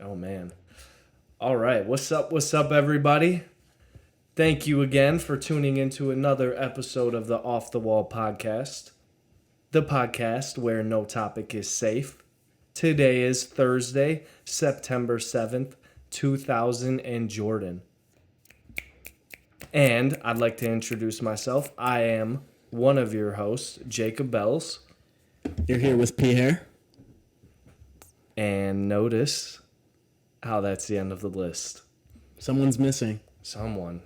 Oh, man. All right. What's up, everybody? Thank you again for tuning into another episode of the Off the Wall podcast. The podcast where no topic is safe. Today is Thursday, September 7th, 2000 and Jordan. And I'd like to introduce myself. I am one of your hosts, Jacob Belz. You're here with Pierre. And notice how that's the end of the list. Someone's missing. Someone.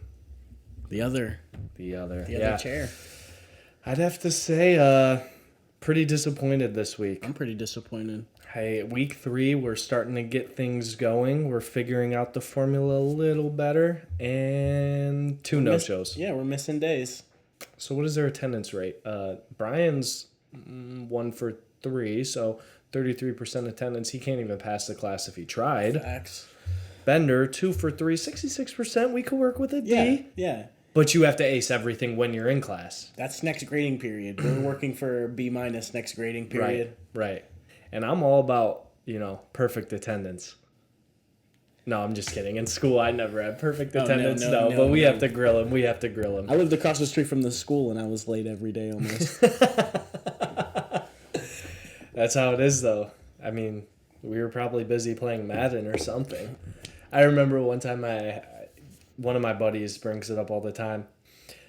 The other chair. I'd have to say, pretty disappointed this week. I'm pretty disappointed. Hey, week 3, we're starting to get things going. We're figuring out the formula a little better. And 2 no-shows. Yeah, we're missing days. So what is their attendance rate? Brian's 1 for 3, so 33% attendance. He can't even pass the class if he tried. Facts. Bender, 2 for 3, 66%. We could work with a D. Yeah. But you have to ace everything when you're in class. That's next grading period. We're working for B- next grading period. Right. And I'm all about, perfect attendance. No, I'm just kidding. In school, I never had perfect attendance. But we have to grill him. I lived across the street from the school, and I was late every day almost. That's how it is, though. I mean, we were probably busy playing Madden or something. I remember one time one of my buddies brings it up all the time,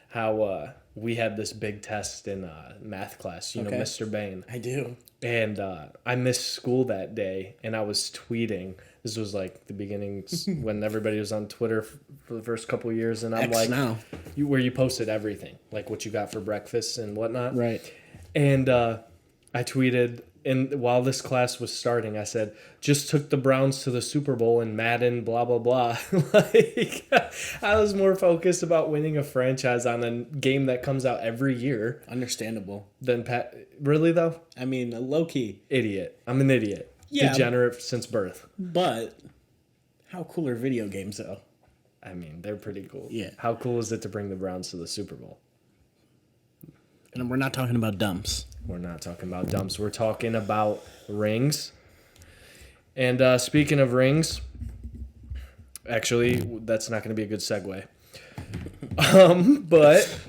how we had this big test in math class, Mr. Bain. I do. And I missed school that day, and I was tweeting. This was like the beginning when everybody was on Twitter for the first couple of years, and I'm X like, now. where you posted everything, like what you got for breakfast and whatnot. Right. And I tweeted, and while this class was starting, I said, just took the Browns to the Super Bowl in Madden, blah, blah, blah. Like, I was more focused about winning a franchise on a game that comes out every year. Understandable. Than Pat. Really, though? I mean, low-key. Idiot. I'm an idiot. Yeah. Degenerate since birth. But how cool are video games, though? I mean, they're pretty cool. Yeah. How cool is it to bring the Browns to the Super Bowl? And we're not talking about dumps. We're not talking about dumps. We're talking about rings. And speaking of rings, actually, that's not going to be a good segue. But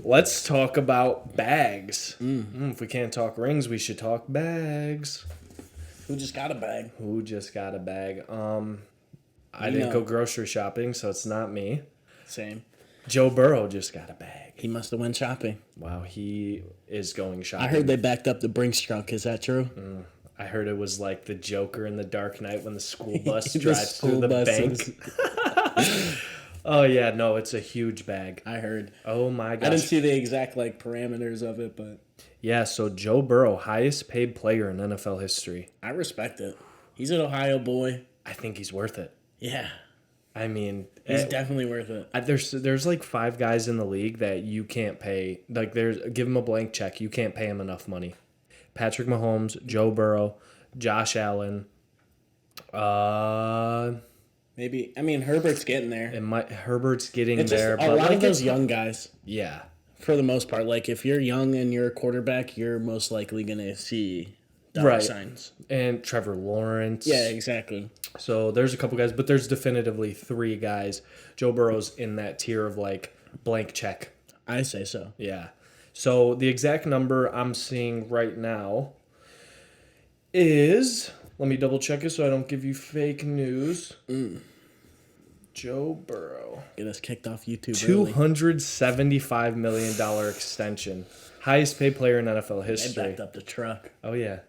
let's talk about bags. If we can't talk rings, we should talk bags. Who just got a bag? I didn't go grocery shopping, so it's not me. Same. Joe Burrow just got a bag. He must have went shopping. Wow, he is going shopping. I heard they backed up the Brinx truck. Is that true? I heard it was like the Joker in the Dark Knight when the school bus drives through the bank. Oh, yeah, no, it's a huge bag. I heard. Oh, my gosh. I didn't see the exact parameters of it, but... Yeah, so Joe Burrow, highest paid player in NFL history. I respect it. He's an Ohio boy. I think he's worth it. Yeah. I mean... He's definitely worth it. There's like 5 guys in the league that you can't pay. Like, give him a blank check. You can't pay him enough money. Patrick Mahomes, Joe Burrow, Josh Allen. Maybe. I mean, Herbert's getting there. Herbert's getting there. A lot of those young guys. Yeah. For the most part. Like, if you're young and you're a quarterback, you're most likely going to see dollar signs. And Trevor Lawrence. Yeah, exactly. So there's a couple guys, but there's definitively 3 guys. Joe Burrow's in that tier of, blank check. I say so. Yeah. So the exact number I'm seeing right now is... Let me double check it so I don't give you fake news. Joe Burrow. Get us kicked off YouTube $275 million extension. Highest paid player in NFL history. They backed up the truck. Oh, yeah.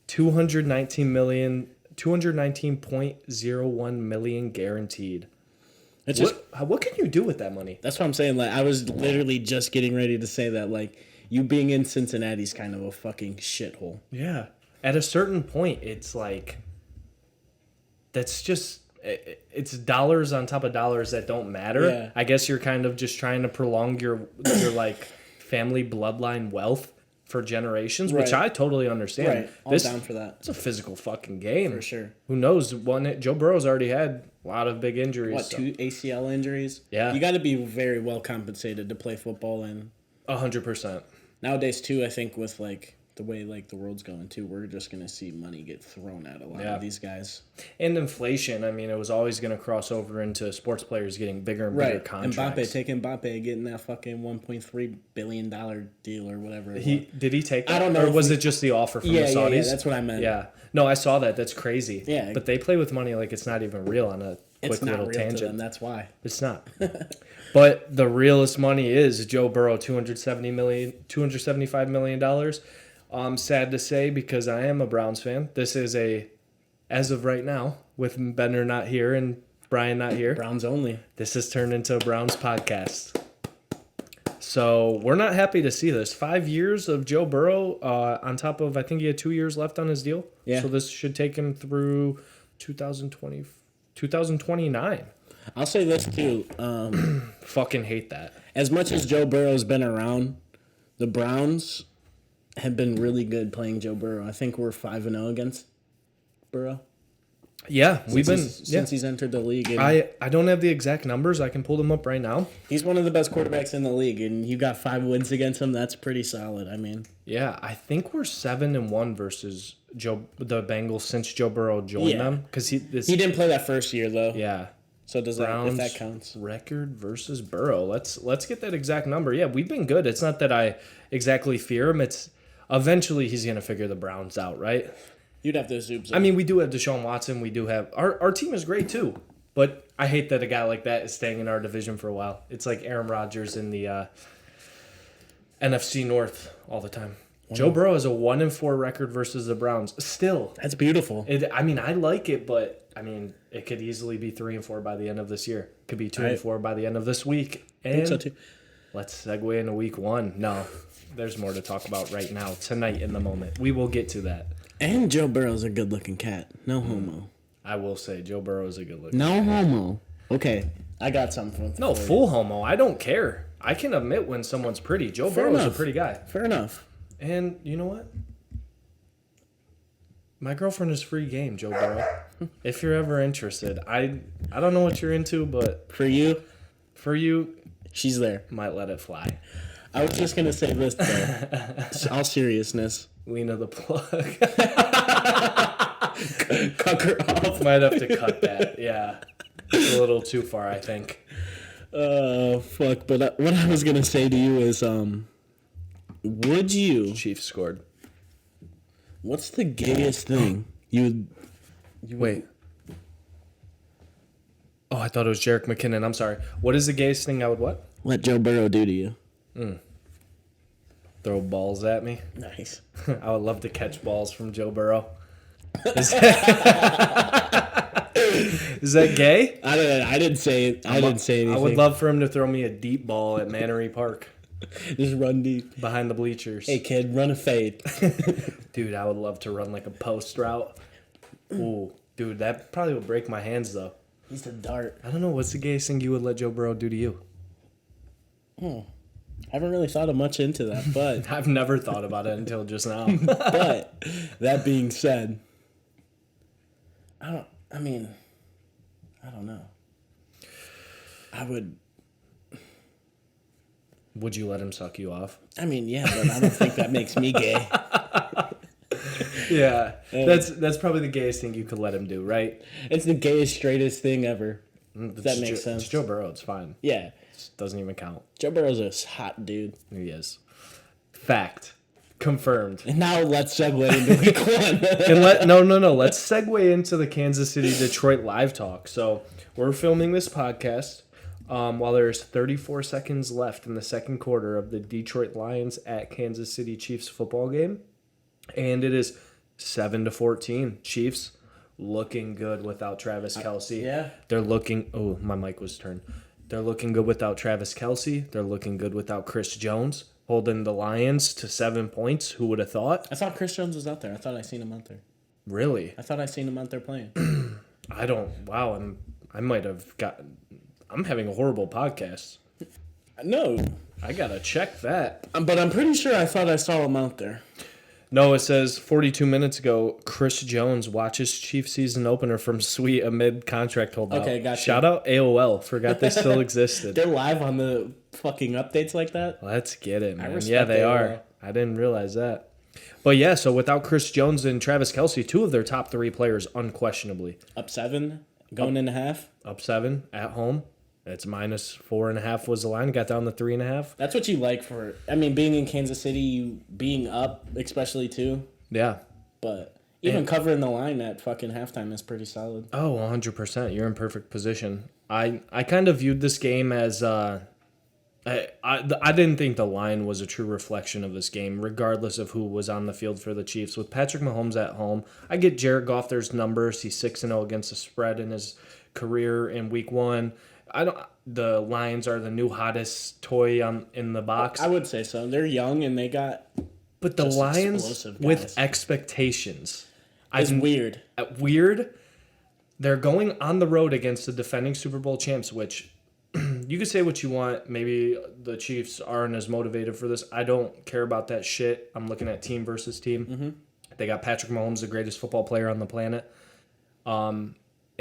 $219.01 million guaranteed. It's what can you do with that money? That's what I'm saying. I was literally just getting ready to say that. You being in Cincinnati's kind of a fucking shithole. Yeah. At a certain point, it's that's just, it's dollars on top of dollars that don't matter. Yeah. I guess you're kind of just trying to prolong your family bloodline wealth for generations, which I totally understand. Right. I'm down for that. It's a physical fucking game. For sure. Who knows? Joe Burrow's already had a lot of big injuries. 2 ACL injuries? Yeah. You got to be very well compensated to play football. And 100%. Nowadays, too, I think with, the way like the world's going too, we're just gonna see money get thrown at a lot Yeah. of these guys. And inflation, I mean, it was always going to cross over into sports players getting bigger and bigger contracts. Mbappe getting that fucking $1.3 billion deal or whatever. Did he take that? I don't know Or if was it just the offer from the Saudis? Yeah, that's what I meant. Yeah. No, I saw that. That's crazy. Yeah. But they play with money like it's not even real on a quick It's not little real tangent. to them. That's why. It's not. But the realest money is Joe Burrow, $275 million. Sad to say, because I am a Browns fan. This is as of right now, with Benner not here and Brian not here, Browns only. this has turned into a Browns podcast. So we're not happy to see this. 5 years of Joe Burrow on top of, I think he had 2 years left on his deal. Yeah. So this should take him through 2029. I'll say this too. Fucking hate that. As much as Joe Burrow's been around, the Browns have been really good playing Joe Burrow. I think we're 5-0 against Burrow. Yeah, Since he's entered the league. And I don't have the exact numbers. I can pull them up right now. he's one of the best quarterbacks in the league, and you got 5 wins against him. That's pretty solid. I mean, Yeah, I think we're 7-1 versus the Bengals since Joe Burrow joined them because he didn't play that first year though. Yeah. So does Browns that if that counts? record versus Burrow. Let's get that exact number. Yeah, we've been good. It's not that I exactly fear him. It's eventually he's gonna figure the Browns out, right? You'd have to zoom. I mean, we do have Deshaun Watson. We do have our team is great too. But I hate that a guy like that is staying in our division for a while. It's like Aaron Rodgers in the NFC North all the time. Joe Burrow has a 1-4 record versus the Browns. Still, that's beautiful. I mean, I like it, but I mean, it could easily be 3-4 by the end of this year. Could be 2-4 by the end of this week. I think so And too. let's segue into week 1. No, there's more to talk about right now, tonight, in the moment. We will get to that. And Joe Burrow's a good-looking cat. No homo. I will say, Joe Burrow is a good looking. No homo. Okay, I got something. No, full homo. I don't care. I can admit when someone's pretty. Joe Burrow is a pretty guy. Fair enough. And you know what? My girlfriend is free game, Joe Burrow. If you're ever interested, I don't know what you're into, but For you, she's there. Might let it fly. I was just gonna say this though. All seriousness. Lena the plug. Cut her off. Might have to cut that. Yeah, it's a little too far, I think. Fuck. But what I was gonna say to you is, would you? Chiefs scored. What's the gayest thing you Wait. Oh, I thought it was Jerick McKinnon. I'm sorry. What is the gayest thing I would what? let Joe Burrow do to you? Throw balls at me. Nice. I would love to catch balls from Joe Burrow. Is that gay? I didn't say anything. I would love for him to throw me a deep ball at Mannery Park Just run deep. behind the bleachers. Hey kid, run a fade. Dude, I would love to run like a post route. Ooh, dude, that probably would break my hands though. He's a dart. I don't know. What's the gayest thing you would let Joe Burrow do to you? I haven't really thought of much into that, but I've never thought about it until just now. but that being said, I don't know. I would. Would you let him suck you off? I mean, yeah, but I don't think that makes me gay. Yeah, that's probably the gayest thing you could let him do, right? It's the gayest, straightest thing ever. If that makes sense. It's Joe Burrow. It's fine. Yeah, It doesn't even count. Joe Burrow's a hot dude. He is. Fact. Confirmed. And now let's segue into week one. And no. Let's segue into the Kansas City Detroit live talk. So we're filming this podcast while there's 34 seconds left in the second quarter of the Detroit Lions at Kansas City Chiefs football game, and it is 7-14. Chiefs looking good without Travis Kelce. Yeah. They're looking. Oh, my mic was turned. They're looking good without Travis Kelce. They're looking good without Chris Jones. Holding the Lions to 7 points. Who would have thought? I thought Chris Jones was out there. I thought I seen him out there. Really? I thought I seen him out there playing. I don't. Wow. I might have gotten. I'm having a horrible podcast. No, I gotta check that. but I'm pretty sure I thought I saw him out there. No, it says 42 minutes ago, Chris Jones watches Chiefs season opener from suite amid contract holdout. Okay, gotcha. Shout out AOL. Forgot they still existed. They're live on the fucking updates like that. Let's get it, man. respect Yeah, they AOL. are. I didn't realize that. But yeah, so without Chris Jones and Travis Kelce, two of their top three players unquestionably. Up 7, going into half. Up 7 at home. It's -4.5 was the line. Got down to 3.5. That's what you like for. I mean, being in Kansas City, you being up, especially too. Yeah. But even covering the line at fucking halftime is pretty solid. Oh, 100%. You're in perfect position. I kind of viewed this game as I didn't think the line was a true reflection of this game, regardless of who was on the field for the Chiefs. With Patrick Mahomes at home, I get Jared Goff there's numbers. He's 6-0 against the spread in his career in Week 1. The Lions are the new hottest toy in the box. I would say so. They're young and they got. But the Lions explosive with guys. expectations. It's weird. Weird. They're going on the road against the defending Super Bowl champs, which you could say what you want. Maybe the Chiefs aren't as motivated for this. I don't care about that shit. I'm looking at team versus team. Mm-hmm. They got Patrick Mahomes, the greatest football player on the planet, in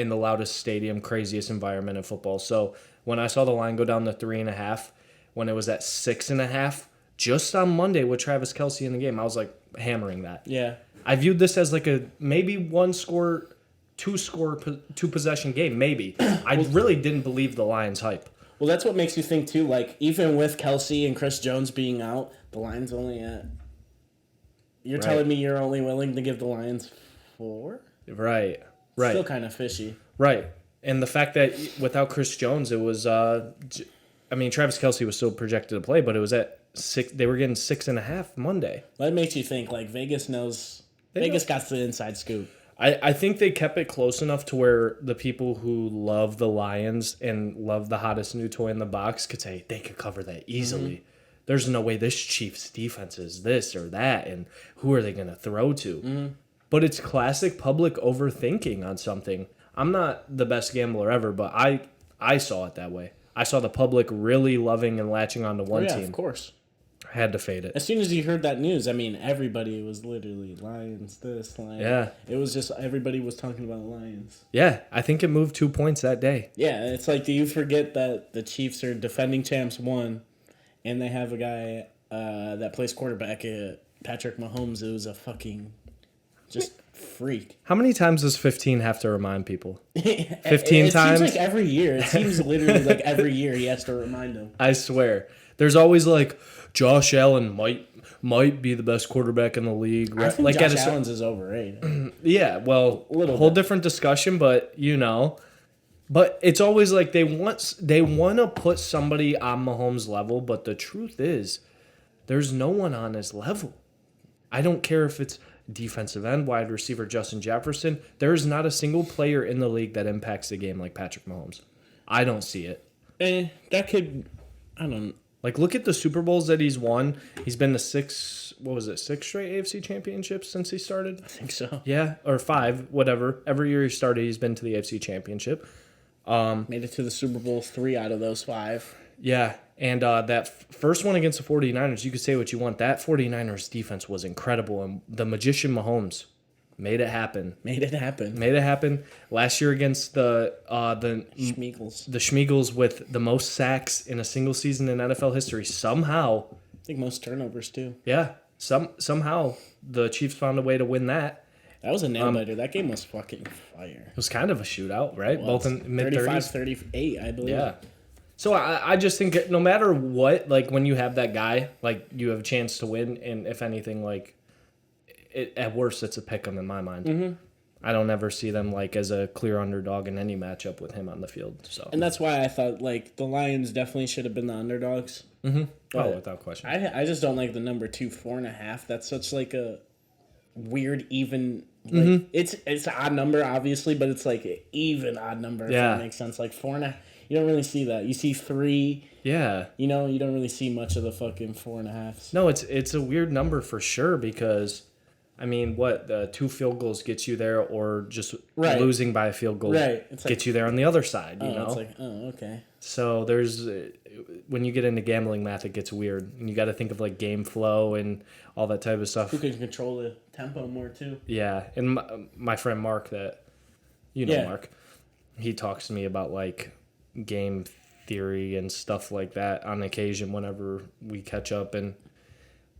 the loudest stadium, craziest environment in football. So when I saw the line go down to 3.5, when it was at 6.5, just on Monday with Travis Kelce in the game, I was like hammering that. Yeah. I viewed this as like a maybe two possession game, maybe. I really didn't believe the Lions' hype. Well, that's what makes you think too. Like even with Kelce and Chris Jones being out, the Lions only at. You're telling me you're only willing to give the Lions 4? Right. Still kind of fishy. Right. And the fact that without Chris Jones, it was, Travis Kelce was still projected to play, but it was at 6. They were getting 6.5 Monday. That makes you think like Vegas knows. Vegas got the inside scoop. I think they kept it close enough to where the people who love the Lions and love the hottest new toy in the box could say they could cover that easily. Mm-hmm. There's no way this Chiefs defense is this or that, and who are they going to throw to? Mm-hmm. But it's classic public overthinking on something. I'm not the best gambler ever, but I saw it that way. I saw the public really loving and latching onto one team. Of course. I had to fade it. As soon as you heard that news, I mean, everybody was literally Lions, this, Lions. Yeah. It was just everybody was talking about Lions. Yeah, I think it moved 2 points that day. Yeah, it's like, do you forget that the Chiefs are defending champs 1, and they have a guy that plays quarterback, Patrick Mahomes, who's a fucking just freak. How many times does 15 have to remind people? 15 it times? Seems like every year. It seems literally like every year he has to remind them. I swear. There's always like Josh Allen might be the best quarterback in the league. I think like Josh Allen's is overrated. Yeah, well, whole different discussion, but But it's always like they want to put somebody on Mahomes' level, but the truth is there's no one on his level. I don't care if it's defensive end, wide receiver Justin Jefferson. There is not a single player in the league that impacts the game like Patrick Mahomes. I don't see it. That could, I don't. Like, look at the Super Bowls that he's won. He's been to 6 straight AFC championships since he started? I think so. Yeah, or 5, whatever. Every year he started, he's been to the AFC championship. Made it to the Super Bowl 3 out of those 5. Yeah, and that first one against the 49ers, you could say what you want. That 49ers defense was incredible, and the magician Mahomes made it happen. Made it happen. Last year against the Schmeagles with the most sacks in a single season in NFL history. Somehow, I think most turnovers too. Yeah, somehow the Chiefs found a way to win that. That was a nail biter. That game was fucking fire. It was kind of a shootout, right? Both in mid-30s. 35-38, I believe. Yeah. So I just think no matter what, like when you have that guy, like you have a chance to win, and if anything, like at worst, it's a pick 'em in my mind. Mm-hmm. I don't ever see them like as a clear underdog in any matchup with him on the field. So, and that's why I thought like the Lions definitely should have been the underdogs. Mm-hmm. Oh, without question. I just don't like the number 2, 4.5. That's such like a weird even. Like, it's an odd number obviously, but it's like an even odd number. If that makes sense. Like 4.5. You don't really see that. You see 3. Yeah. You don't really see much of the fucking 4.5s. No, it's a weird number for sure because. I mean, the 2 field goals gets you there, or just losing by a field goal gets you there on the other side, you know? It's like, oh, okay. So when you get into gambling math, it gets weird. And you got to think of, like, game flow and all that type of stuff. Who can control the tempo more, too. Yeah. And my friend Mark Mark, he talks to me about, like, game theory and stuff like that on occasion whenever we catch up. And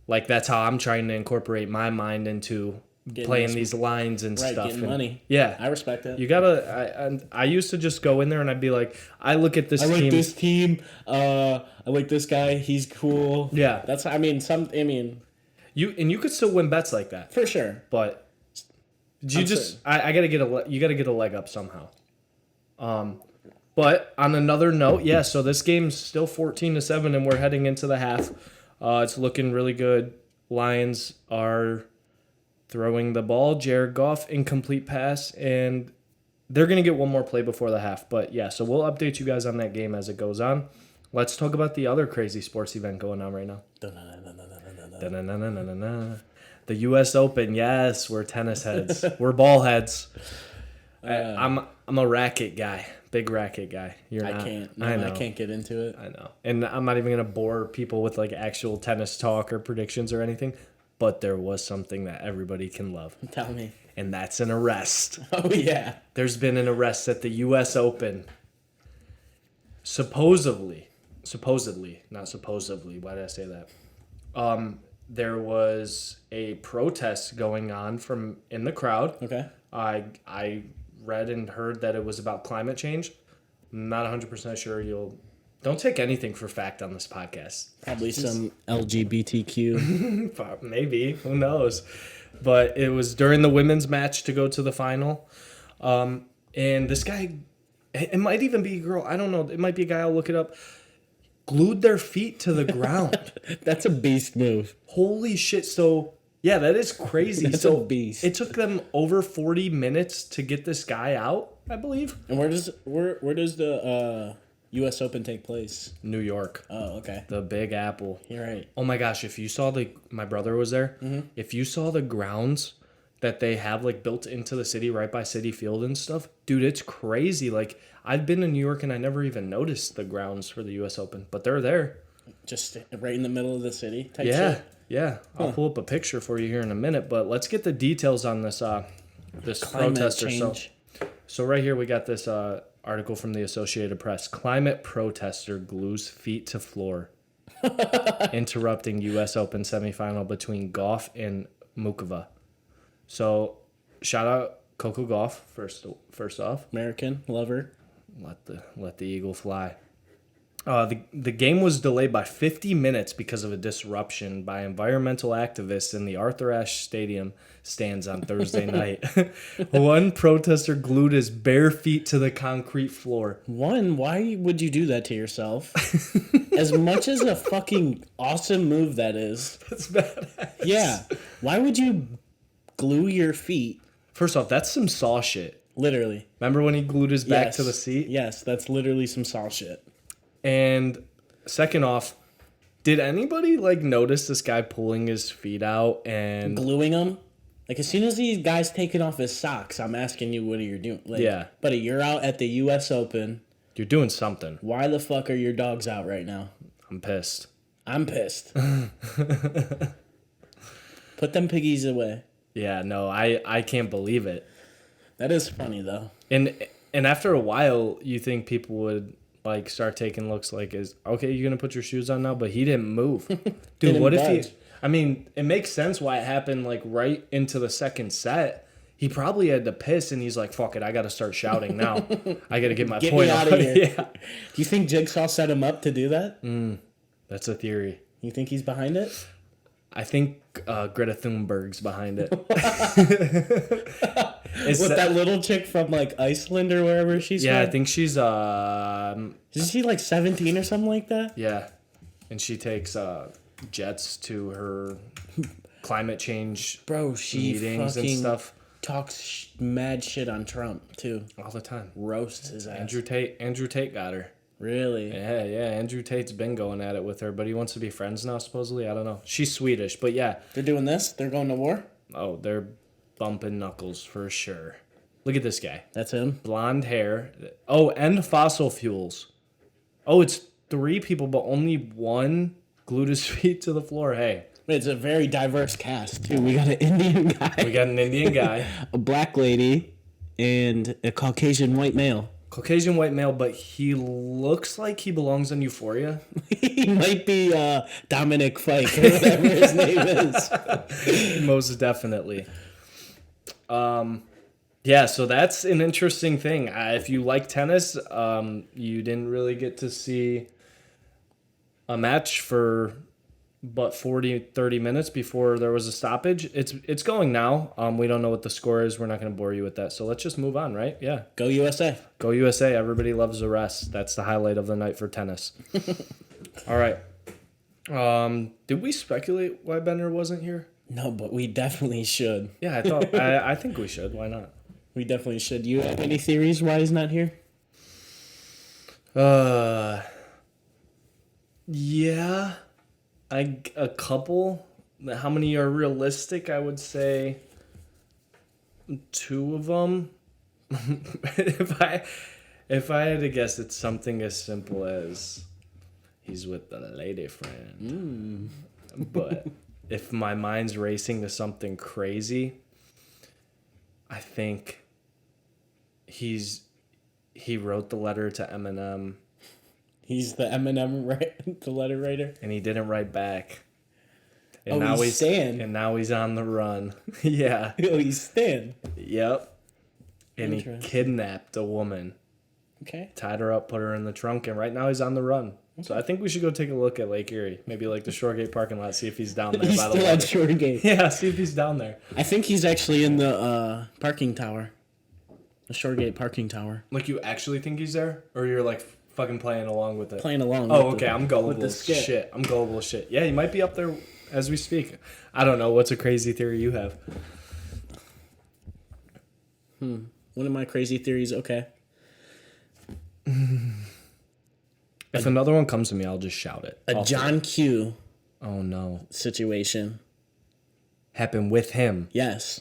Like, that's how I'm trying to incorporate my mind into playing these lines and stuff. Getting money. Yeah. I respect it. You gotta. I used to just go in there and I'd be like, I look at this team. I like this team. I like this guy. He's cool. Yeah. That's. You could still win bets like that for sure. But I gotta get a leg up somehow. But on another note, yeah. So this game's still 14-7, and we're heading into the half. It's looking really good. Lions are throwing the ball. Jared Goff, incomplete pass, and they're going to get one more play before the half. But, yeah, so we'll update you guys on that game as it goes on. Let's talk about the other crazy sports event going on right now. The U.S. Open, yes, we're tennis heads. We're ball heads. I'm a racket guy, big racket guy. You're not. I can't get into it. I know. And I'm not even going to bore people with, like, actual tennis talk or predictions or anything. But there was something that everybody can love. Tell me. And that's an arrest. Oh, yeah. There's been an arrest at the U.S. Open. Supposedly, not supposedly. Why did I say that? There was a protest going on from in the crowd. Okay. I read and heard that it was about climate change. I'm not 100% sure. Don't take anything for fact on this podcast. Probably some LGBTQ. Maybe. Who knows? But it was during the women's match to go to the final. And this guy, it might even be a girl. I don't know. It might be a guy. I'll look it up. Glued their feet to the ground. That's a beast move. Holy shit. So, yeah, that is crazy. That's a beast. It took them over 40 minutes to get this guy out, I believe. And where does the U.S. Open take place? New York. Oh, okay. The Big Apple. You're right. Oh my gosh, if you saw my brother was there. Mm-hmm. If you saw the grounds that they have like built into the city right by Citi Field and stuff, dude, it's crazy. Like, I've been in New York and I never even noticed the grounds for the U.S. Open, but they're there. Just right in the middle of the city type shit? Yeah. Huh. I'll pull up a picture for you here in a minute, but let's get the details on this protester. So right here we got this article from the Associated Press. Climate protester glues feet to floor, interrupting U.S. Open semifinal between Goff and Mukova. So, shout out Coco Gauff first off. American lover. Let the eagle fly. The game was delayed by 50 minutes because of a disruption by environmental activists in the Arthur Ashe Stadium stands on Thursday night. One protester glued his bare feet to the concrete floor. Why would you do that to yourself? As much as a fucking awesome move that is. That's badass. Yeah. Why would you glue your feet? First off, that's some Saw shit. Literally. Remember when he glued his back to the seat? Yes, that's literally some Saw shit. And second off, did anybody notice this guy pulling his feet out and gluing them? Like, as soon as these guys taking off his socks, I'm asking you, what are you doing? Yeah. Buddy, you're out at the U.S. Open. You're doing something. Why the fuck are your dogs out right now? I'm pissed. I'm pissed. Put them piggies away. Yeah, no, I can't believe it. That is funny, though. And after a while, you think people would start taking looks like, is okay, you're gonna put your shoes on now? But he didn't move. Dude, what if he... I mean, it makes sense why it happened right into the second set. He probably had to piss, and he's like, fuck it, I gotta start shouting now. I gotta get my point me out of here. Yeah. Do you think Jigsaw set him up to do that? That's a theory. You think he's behind it? I think Greta Thunberg's behind it. With that little chick from Iceland or wherever she's from? Yeah, I think she's isn't she 17 or something like that? Yeah. And she takes jets to her climate change meetings and stuff. Talks mad shit on Trump too. All the time. Roasts his ass. Andrew Tate got her. Really? Yeah. Andrew Tate's been going at it with her, but he wants to be friends now, supposedly. I don't know. She's Swedish, but yeah. They're doing this? They're going to war? Oh, they're bumping knuckles for sure. Look at this guy. That's him? Blonde hair. Oh, and fossil fuels. Oh, it's 3 people, but only one glued his feet to the floor. Hey. It's a very diverse cast, too. We got an Indian guy. A black lady. A black lady. And a Caucasian white male. Caucasian white male, but he looks like he belongs on Euphoria. He might be Dominic Fike or whatever his name is. Most definitely. Yeah, so that's an interesting thing. If you like tennis, you didn't really get to see a match for but 30 minutes before there was a stoppage. It's going now. We don't know what the score is. We're not going to bore you with that. So let's just move on, right? Yeah. Go USA. Go USA. Everybody loves the rest. That's the highlight of the night for tennis. All right. Did we speculate why Bender wasn't here? No, but we definitely should. Yeah, I think we should. Why not? We definitely should. You have any theories why he's not here? Yeah. A couple. How many are realistic? I would say 2 of them. if I had to guess, it's something as simple as he's with the lady friend. But if my mind's racing to something crazy, I think he wrote the letter to Eminem. He's the Eminem, the letter writer, and he didn't write back. And oh, now he's Stan. And now he's on the run. Yeah. Oh, he's Stan. Yep. And he kidnapped a woman. Okay. Tied her up, put her in the trunk, and right now he's on the run. Okay. So I think we should go take a look at Lake Erie. Maybe like the Shoregate parking lot, see if he's down there. He's still at Shoregate. Yeah, see if he's down there. I think he's actually in the parking tower. The Shoregate parking tower. Like, you actually think he's there? Or you're like fucking playing along with it? Playing along with okay, I'm gullible as shit. I'm gullible as shit. Yeah, he might be up there as we speak. I don't know. What's a crazy theory you have? One of my crazy theories, okay. If another one comes to me, I'll just shout it. A John Q. Oh, no. Situation. Happened with him. Yes.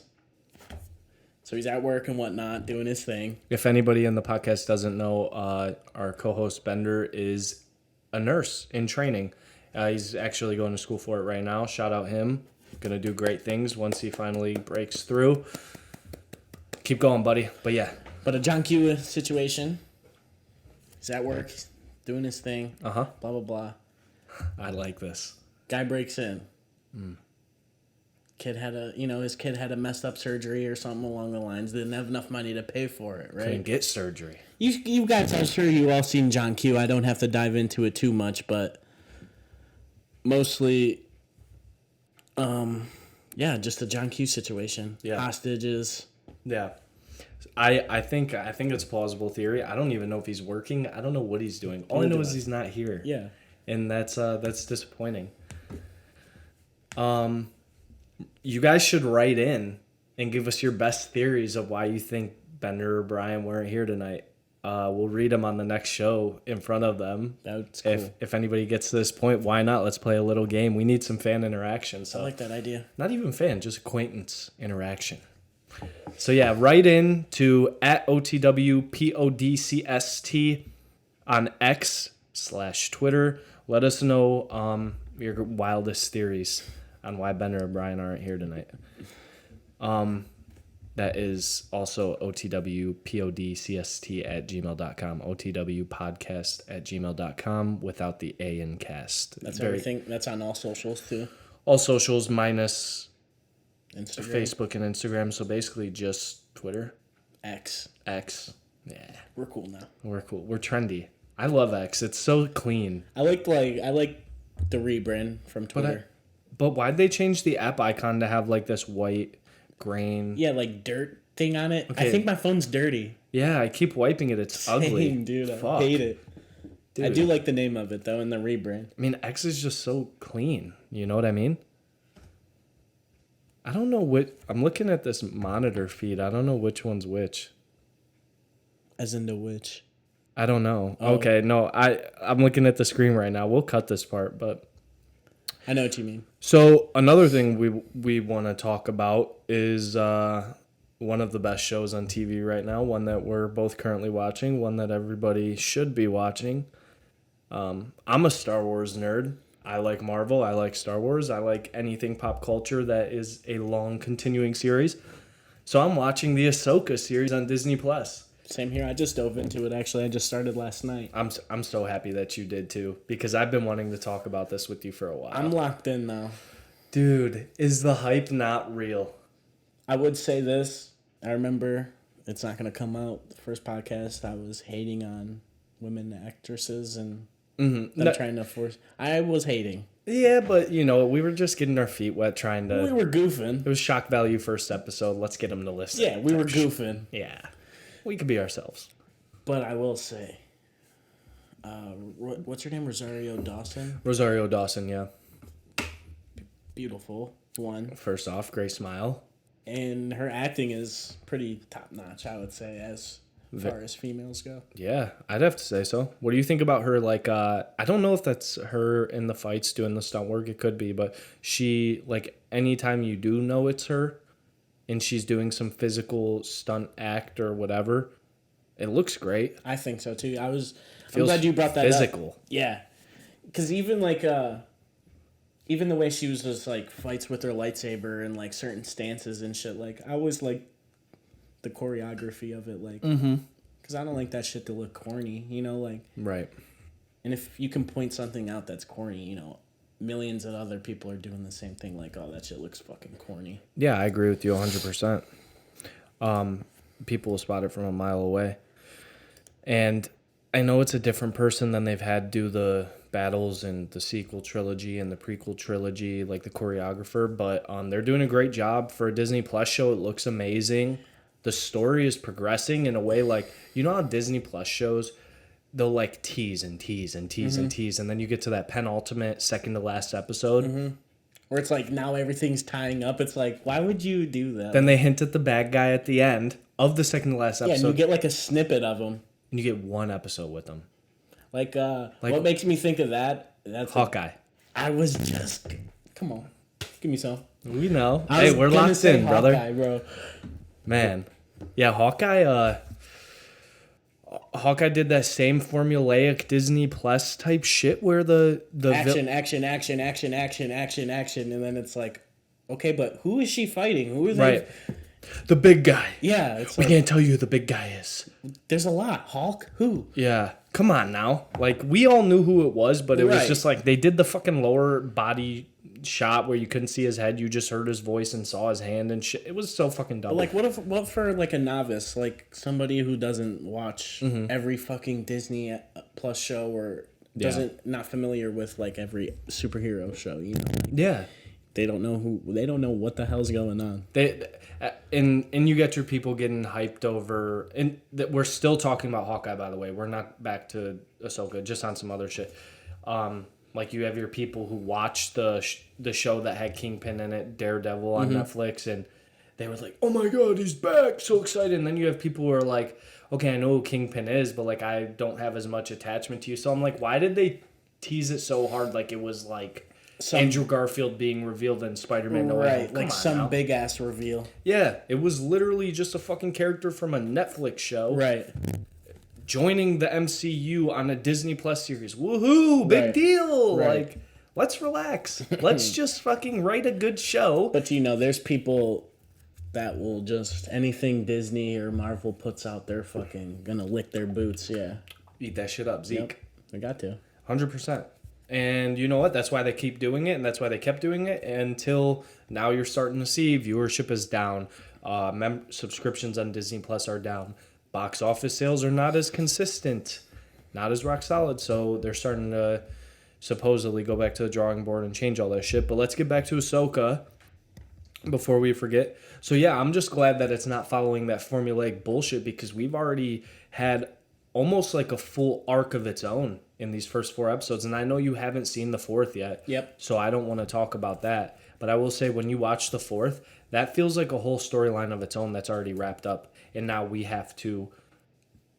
So he's at work and whatnot, doing his thing. If anybody in the podcast doesn't know, our co-host Bender is a nurse in training. He's actually going to school for it right now. Shout out him. Gonna do great things once he finally breaks through. Keep going, buddy. But yeah. But a John Q situation. He's at work, doing his thing. Uh-huh. Blah, blah, blah. I like this. Guy breaks in. His kid had a messed up surgery or something along the lines. Didn't have enough money to pay for it, right? Couldn't get surgery. You guys, I'm sure you all seen John Q. I don't have to dive into it too much, but mostly, just a John Q situation. Yeah. Hostages. Yeah. I think it's a plausible theory. I don't even know if he's working. I don't know what he's doing. All I know is he's not here. Yeah. And that's disappointing. You guys should write in and give us your best theories of why you think Bender or Brian weren't here tonight. We'll read them on the next show in front of them. That's cool. If anybody gets to this point, why not? Let's play a little game. We need some fan interaction. So I like that idea. Not even fan, just acquaintance interaction. So yeah, write in to @otwpodcst on X/Twitter. Let us know your wildest theories on why Bender and Brian aren't here tonight. That is also otwpodcst@gmail.com. otwpodcast@gmail.com without the A in cast. That's everything. That's on all socials too. All socials minus Instagram. Facebook and Instagram. So basically just Twitter. X. Yeah. We're cool now. We're cool. We're trendy. I love X. It's so clean. I like the rebrand from Twitter. But why'd they change the app icon to have like this white grain? Yeah, like dirt thing on it. Okay. I think my phone's dirty. Yeah, I keep wiping it. It's ugly. Dude, I Fuck. hate it. Dude. I do like the name of it though, and the rebrand. I mean, X is just so clean. You know what I mean? I don't know what... I'm looking at this monitor feed. I don't know which one's which. As in the which? I don't know. Oh. Okay, no. I'm looking at the screen right now. We'll cut this part, but... I know what you mean. So another thing we want to talk about is one of the best shows on TV right now, one that we're both currently watching, one that everybody should be watching. I'm a Star Wars nerd. I like Marvel. I like Star Wars. I like anything pop culture that is a long continuing series. So I'm watching the Ahsoka series on Disney+. Same here. I just dove into it, actually. I just started last night. I'm so happy that you did too, because I've been wanting to talk about this with you for a while. I'm locked in now. Dude, is the hype not real? I would say this. I remember, it's not going to come out. The first podcast, I was hating on women actresses and them trying to force. I was hating. Yeah, but, you know, we were just getting our feet wet trying to... We were goofing. It was shock value first episode. Let's get them to listen. Yeah, we were goofing. Yeah. We could be ourselves. But I will say, what's her name? Rosario Dawson? Rosario Dawson, yeah. Beautiful one. First off, great smile. And her acting is pretty top-notch, I would say, as far as females go. Yeah, I'd have to say so. What do you think about her? Like, I don't know if that's her in the fights doing the stunt work. It could be, but she, like, anytime you do know it's her and she's doing some physical stunt act or whatever, it looks great. I think so, too. I'm glad you brought that physical. Up. Yeah. Because even, like, even the way she was just, like, fights with her lightsaber and, like, certain stances and shit, like, I always, like, the choreography of it, like, because I don't like that shit to look corny, you know, like, right. And if you can point something out that's corny, you know, millions of other people are doing the same thing, like, oh, that shit looks fucking corny. Yeah, I agree with you 100%. People will spot it from a mile away, and I know it's a different person than they've had do the battles in the sequel trilogy and the prequel trilogy, like the choreographer, but they're doing a great job for a Disney Plus show. It looks amazing. The story is progressing in a way, like, you know how Disney Plus shows, they'll, like, tease and tease and tease and tease, and then you get to that penultimate, second to last episode. Where it's like, now everything's tying up. It's like, why would you do that? Then they hint at the bad guy at the end of the second to last episode. Yeah, and you get, like, a snippet of him. And you get one episode with them. Like, what makes me think of that? That's Hawkeye. I was just... Come on. Give me some. We know. Hey, we're locked in, brother. Hawkeye, bro. Man. Yeah, Hawkeye did that same formulaic Disney Plus type shit where the action, and then it's like, okay, but who is she fighting? Who are they? Right. The big guy. Yeah, it's we can't tell you who the big guy is. There's a lot. Hulk? Who? Yeah. Come on now. Like, we all knew who it was, but it was just like they did the fucking lower body shot where you couldn't see his head, you just heard his voice and saw his hand and shit. It was so fucking dumb. Like, what for, like, a novice, like somebody who doesn't watch every fucking Disney Plus show or not familiar with, like, every superhero show, you know? Yeah. They don't know what the hell's going on. And you get your people getting hyped over, and that we're still talking about Hawkeye, by the way. We're not back to Ahsoka, just on some other shit. Like, you have your people who watched the show that had Kingpin in it, Daredevil on Netflix, and they were like, oh my god, he's back, so excited. And then you have people who are like, okay, I know who Kingpin is, but, like, I don't have as much attachment to you. So I'm like, why did they tease it so hard like it was like Andrew Garfield being revealed in Spider-Man No Way Home? Like some big ass reveal. Yeah, it was literally just a fucking character from a Netflix show. Right. Joining the MCU on a Disney Plus series. Woohoo! Big deal! Right. Like, let's relax. Let's just fucking write a good show. But, you know, there's people that will just... Anything Disney or Marvel puts out, they're fucking gonna lick their boots, yeah. Eat that shit up, Zeke. Yep, they got to. 100%. And you know what? That's why they keep doing it, and that's why they kept doing it until now you're starting to see viewership is down. Subscriptions on Disney Plus are down. Box office sales are not as consistent, not as rock solid. So they're starting to supposedly go back to the drawing board and change all that shit. But let's get back to Ahsoka before we forget. So yeah, I'm just glad that it's not following that formulaic bullshit, because we've already had almost like a full arc of its own in these first 4 episodes. And I know you haven't seen the 4th yet. Yep. So I don't want to talk about that. But I will say, when you watch the 4th, that feels like a whole storyline of its own that's already wrapped up. And now we have to,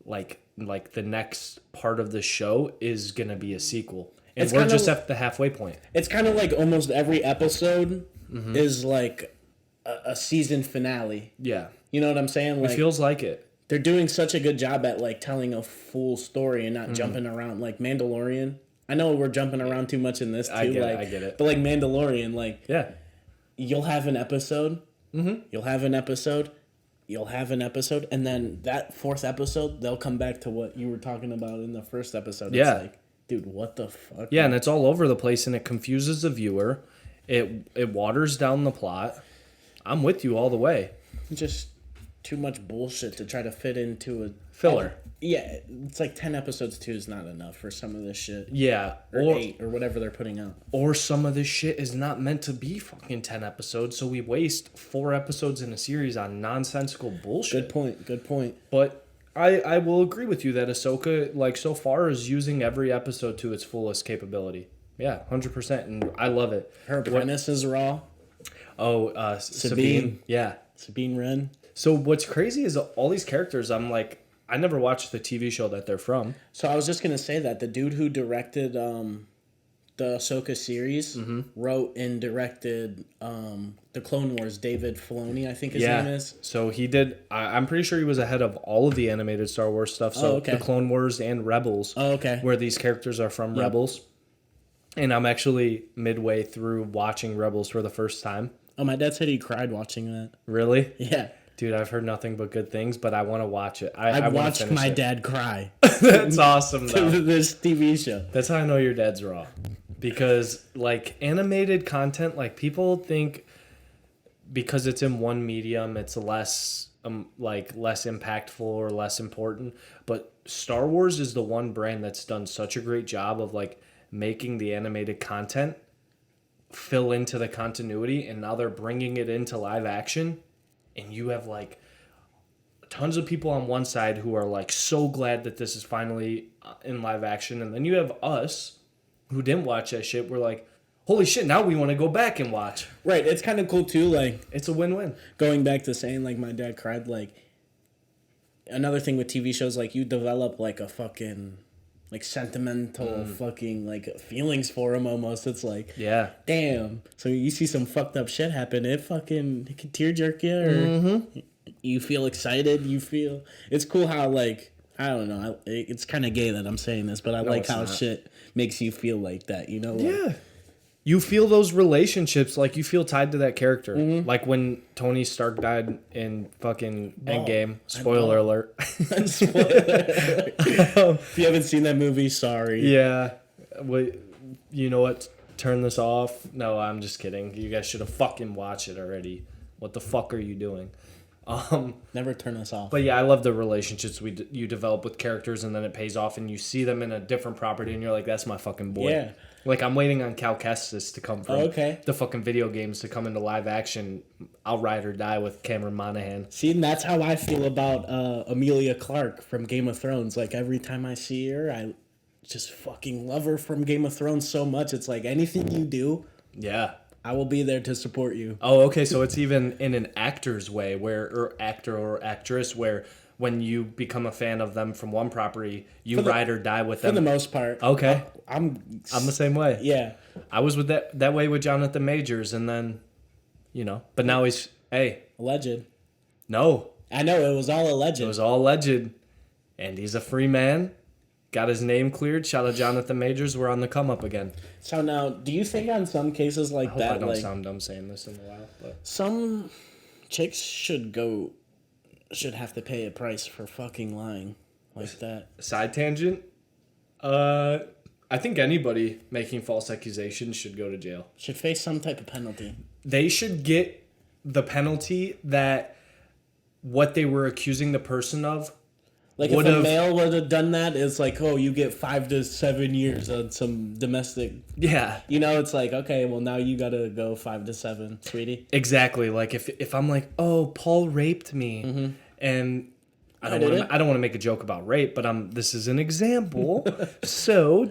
like the next part of the show is going to be a sequel. And we're just at the halfway point. It's kind of like almost every episode is like a season finale. Yeah. You know what I'm saying? Like, it feels like it. They're doing such a good job at, like, telling a full story and not jumping around. Like, Mandalorian. I know we're jumping around too much in this, too. I get it. But, like, Mandalorian, like... Yeah. You'll have an episode. You'll have an episode. you'll have an episode, and then that fourth episode, they'll come back to what you were talking about in the first episode. Yeah. It's like, dude, what the fuck? Yeah, and it's all over the place, and it confuses the viewer. It waters down the plot. I'm with you all the way. Just too much bullshit to try to fit into a Filler. Yeah, it's like 10 episodes too is not enough for some of this shit. Yeah. Or 8 or whatever they're putting out. Or some of this shit is not meant to be fucking 10 episodes, so we waste 4 episodes in a series on nonsensical bullshit. Good point. But I will agree with you that Ahsoka, like, so far is using every episode to its fullest capability. Yeah, 100%, and I love it. Her apprentice is Raw. Oh, Sabine. Yeah. Sabine Wren. So what's crazy is all these characters, I'm like, I never watched the TV show that they're from. So I was just going to say that the dude who directed the Ahsoka series wrote and directed the Clone Wars, David Filoni, I think his name is. So he did, I'm pretty sure he was ahead of all of the animated Star Wars stuff. So the Clone Wars and Rebels, where these characters are from Rebels. And I'm actually midway through watching Rebels for the first time. Oh, my dad said he cried watching that. Really? Yeah. Dude, I've heard nothing but good things, but I want to watch it. I watched my dad cry. That's awesome, though. To this TV show. That's how I know your dad's raw. Because, like, animated content, like, people think because it's in one medium, it's less, less impactful or less important. But Star Wars is the one brand that's done such a great job of, like, making the animated content fill into the continuity, and now they're bringing it into live action. And you have, like, tons of people on one side who are, like, so glad that this is finally in live action. And then you have us who didn't watch that shit. We're like, holy shit, now we want to go back and watch. Right. It's kind of cool, too. Like, it's a win-win. Going back to saying, like, my dad cried, like, another thing with TV shows, like, you develop, like, a fucking, like, sentimental fucking, like, feelings for them almost. It's like, yeah, damn. So you see some fucked up shit happen, it can tearjerk you, or you feel excited, it's cool how, like, I don't know, it's kind of gay that I'm saying this, but I like how shit makes you feel like that, you know? Like, yeah. You feel those relationships, like, you feel tied to that character. Like when Tony Stark died in fucking Endgame. Spoiler alert. If you haven't seen that movie, sorry. Yeah. Wait, you know what? Turn this off. No, I'm just kidding. You guys should have fucking watched it already. What the fuck are you doing? Never turn this off. But yeah, I love the relationships you develop with characters, and then it pays off, and you see them in a different property, and you're like, that's my fucking boy. Yeah. Like, I'm waiting on Cal Kestis to come from the fucking video games to come into live action. I'll ride or die with Cameron Monaghan. See, and that's how I feel about Emilia Clarke from Game of Thrones. Like, every time I see her, I just fucking love her from Game of Thrones so much. It's like, anything you do, I will be there to support you. Oh, okay, so it's even in an actor's way, or actor or actress, where when you become a fan of them from one property, you ride or die with them. For the most part. Okay. I'm the same way. Yeah. I was with that way with Jonathan Majors, and then, but now he's, alleged. No. I know, it was all alleged. It was all alleged. And he's a free man. Got his name cleared. Shout out Jonathan Majors. We're on the come up again. So now, do you think on some cases like that, I don't sound dumb saying this in a while, but some chicks should have to pay a price for fucking lying like that? Side tangent. I think anybody making false accusations should go to jail. Should face some type of penalty. They should get the penalty that what they were accusing the person of. Like, if a male would have done that, it's like, oh, you get 5 to 7 years on some domestic. Yeah. It's like, okay, well, now you got to go 5 to 7, sweetie. Exactly. Like, if I'm like, oh, Paul raped me, and I don't want to make a joke about rape, but this is an example. So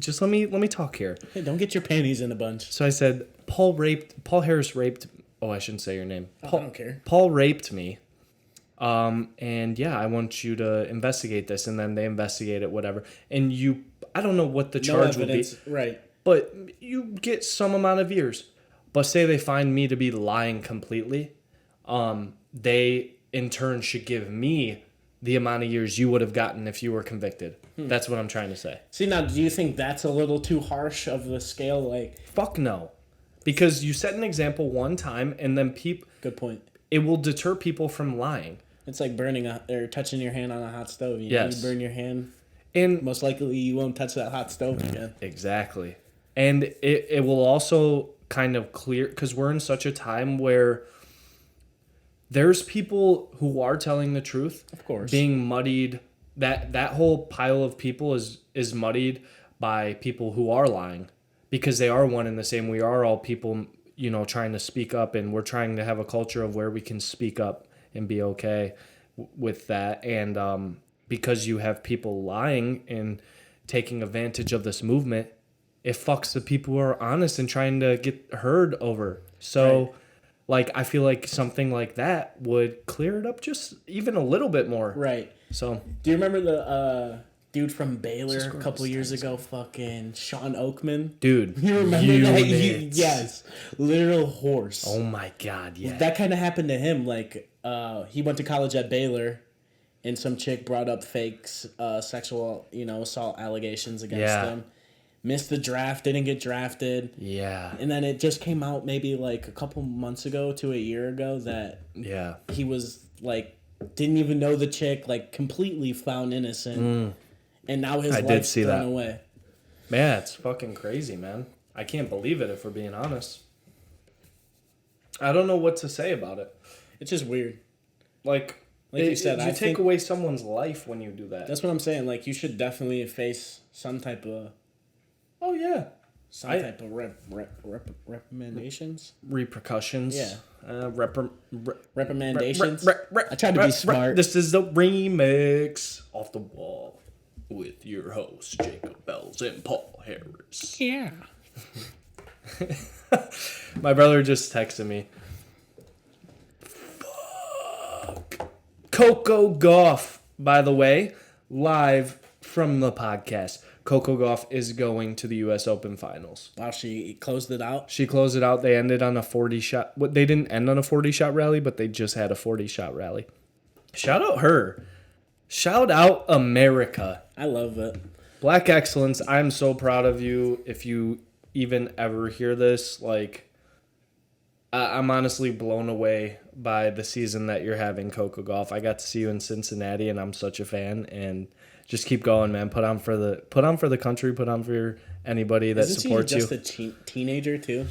just let me talk here. Hey, don't get your panties in a bunch. So I said, Paul Harris raped. Oh, I shouldn't say your name. I don't care. Paul raped me. And yeah, I want you to investigate this, and then they investigate it, whatever. And I don't know what the charge would be. Right. But you get some amount of years. But say they find me to be lying completely, they in turn should give me the amount of years you would have gotten if you were convicted. That's what I'm trying to say. See, now, do you think that's a little too harsh of the scale? Like, fuck no. Because you set an example one time, and then Good point. it will deter people from lying. It's like burning or touching your hand on a hot stove. You burn your hand, and most likely you won't touch that hot stove again. Exactly. And it will also kind of clear, because we're in such a time where there's people who are telling the truth, of course, being muddied. That whole pile of people is muddied by people who are lying, because they are one and the same. We are all people, trying to speak up, and we're trying to have a culture of where we can speak up and be okay with that. And because you have people lying and taking advantage of this movement, it fucks the people who are honest and trying to get heard over. So, right. Like, I feel like something like that would clear it up just even a little bit more. Right. So, do you remember the dude from Baylor a couple years ago, fucking Sean Oakman? Dude, you remember that? Yes, literal horse. Oh my God, yeah. That kind of happened to him. Like, he went to college at Baylor, and some chick brought up fake sexual, assault allegations against him. Missed the draft, didn't get drafted. Yeah. And then it just came out maybe like a couple months ago to a year ago that he was like, didn't even know the chick, like completely found innocent. And now his life's thrown away. Man, it's fucking crazy, man. I can't believe it, if we're being honest. I don't know what to say about it. It's just weird. Like you said, you take away someone's life when you do that. That's what I'm saying. Like, you should definitely face some type of... Oh, yeah. Some type of recommendations? Repercussions. Yeah. Reprimandations. I tried to be smart. This is the remix Off the Wall with your hosts, Jacob Belz and Paul Harris. Yeah. My brother just texted me. Fuck. Coco Gauff, by the way, live from the podcast. Coco Gauff is going to the U.S. Open Finals. Wow, she closed it out? She closed it out. They ended on a 40-shot. They didn't end on a 40-shot rally, but they just had a 40-shot rally. Shout out her. Shout out America. I love it. Black excellence. I'm so proud of you. If you even ever hear this, like, I'm honestly blown away by the season that you're having, Coco Gauff. I got to see you in Cincinnati, and I'm such a fan. And just keep going, man. Put on for the country. Put on for anybody that supports you. Isn't she just a teenager too?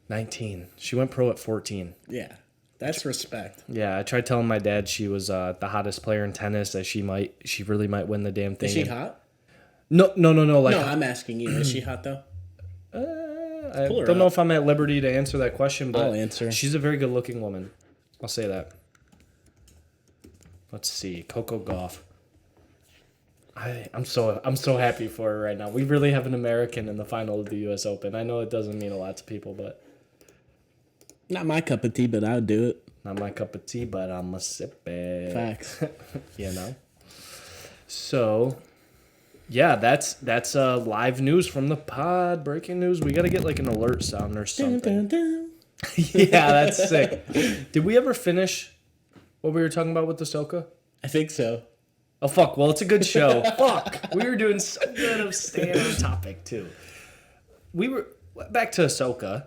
19. She went pro at 14. Yeah, that's respect. Yeah, I tried telling my dad she was the hottest player in tennis. That she really might win the damn thing. Is she hot? No. Like, no, I'm asking you. Is she hot though? I don't know if I'm at liberty to answer that question, but I'll answer. She's a very good-looking woman. I'll say that. Let's see, Coco Gauff. I'm so happy for her right now. We really have an American in the final of the U.S. Open. I know it doesn't mean a lot to people, but not my cup of tea, but I'll do it. Not my cup of tea, but I'm a sip it. Facts. So, yeah, that's live news from the pod. Breaking news. We got to get like an alert sound or something. Dun, dun, dun. Yeah, that's sick. Did we ever finish what we were talking about with Ahsoka? I think so. Oh, fuck. Well, it's a good show. Fuck. We were doing so good of staying on topic, too. We were... Back to Ahsoka.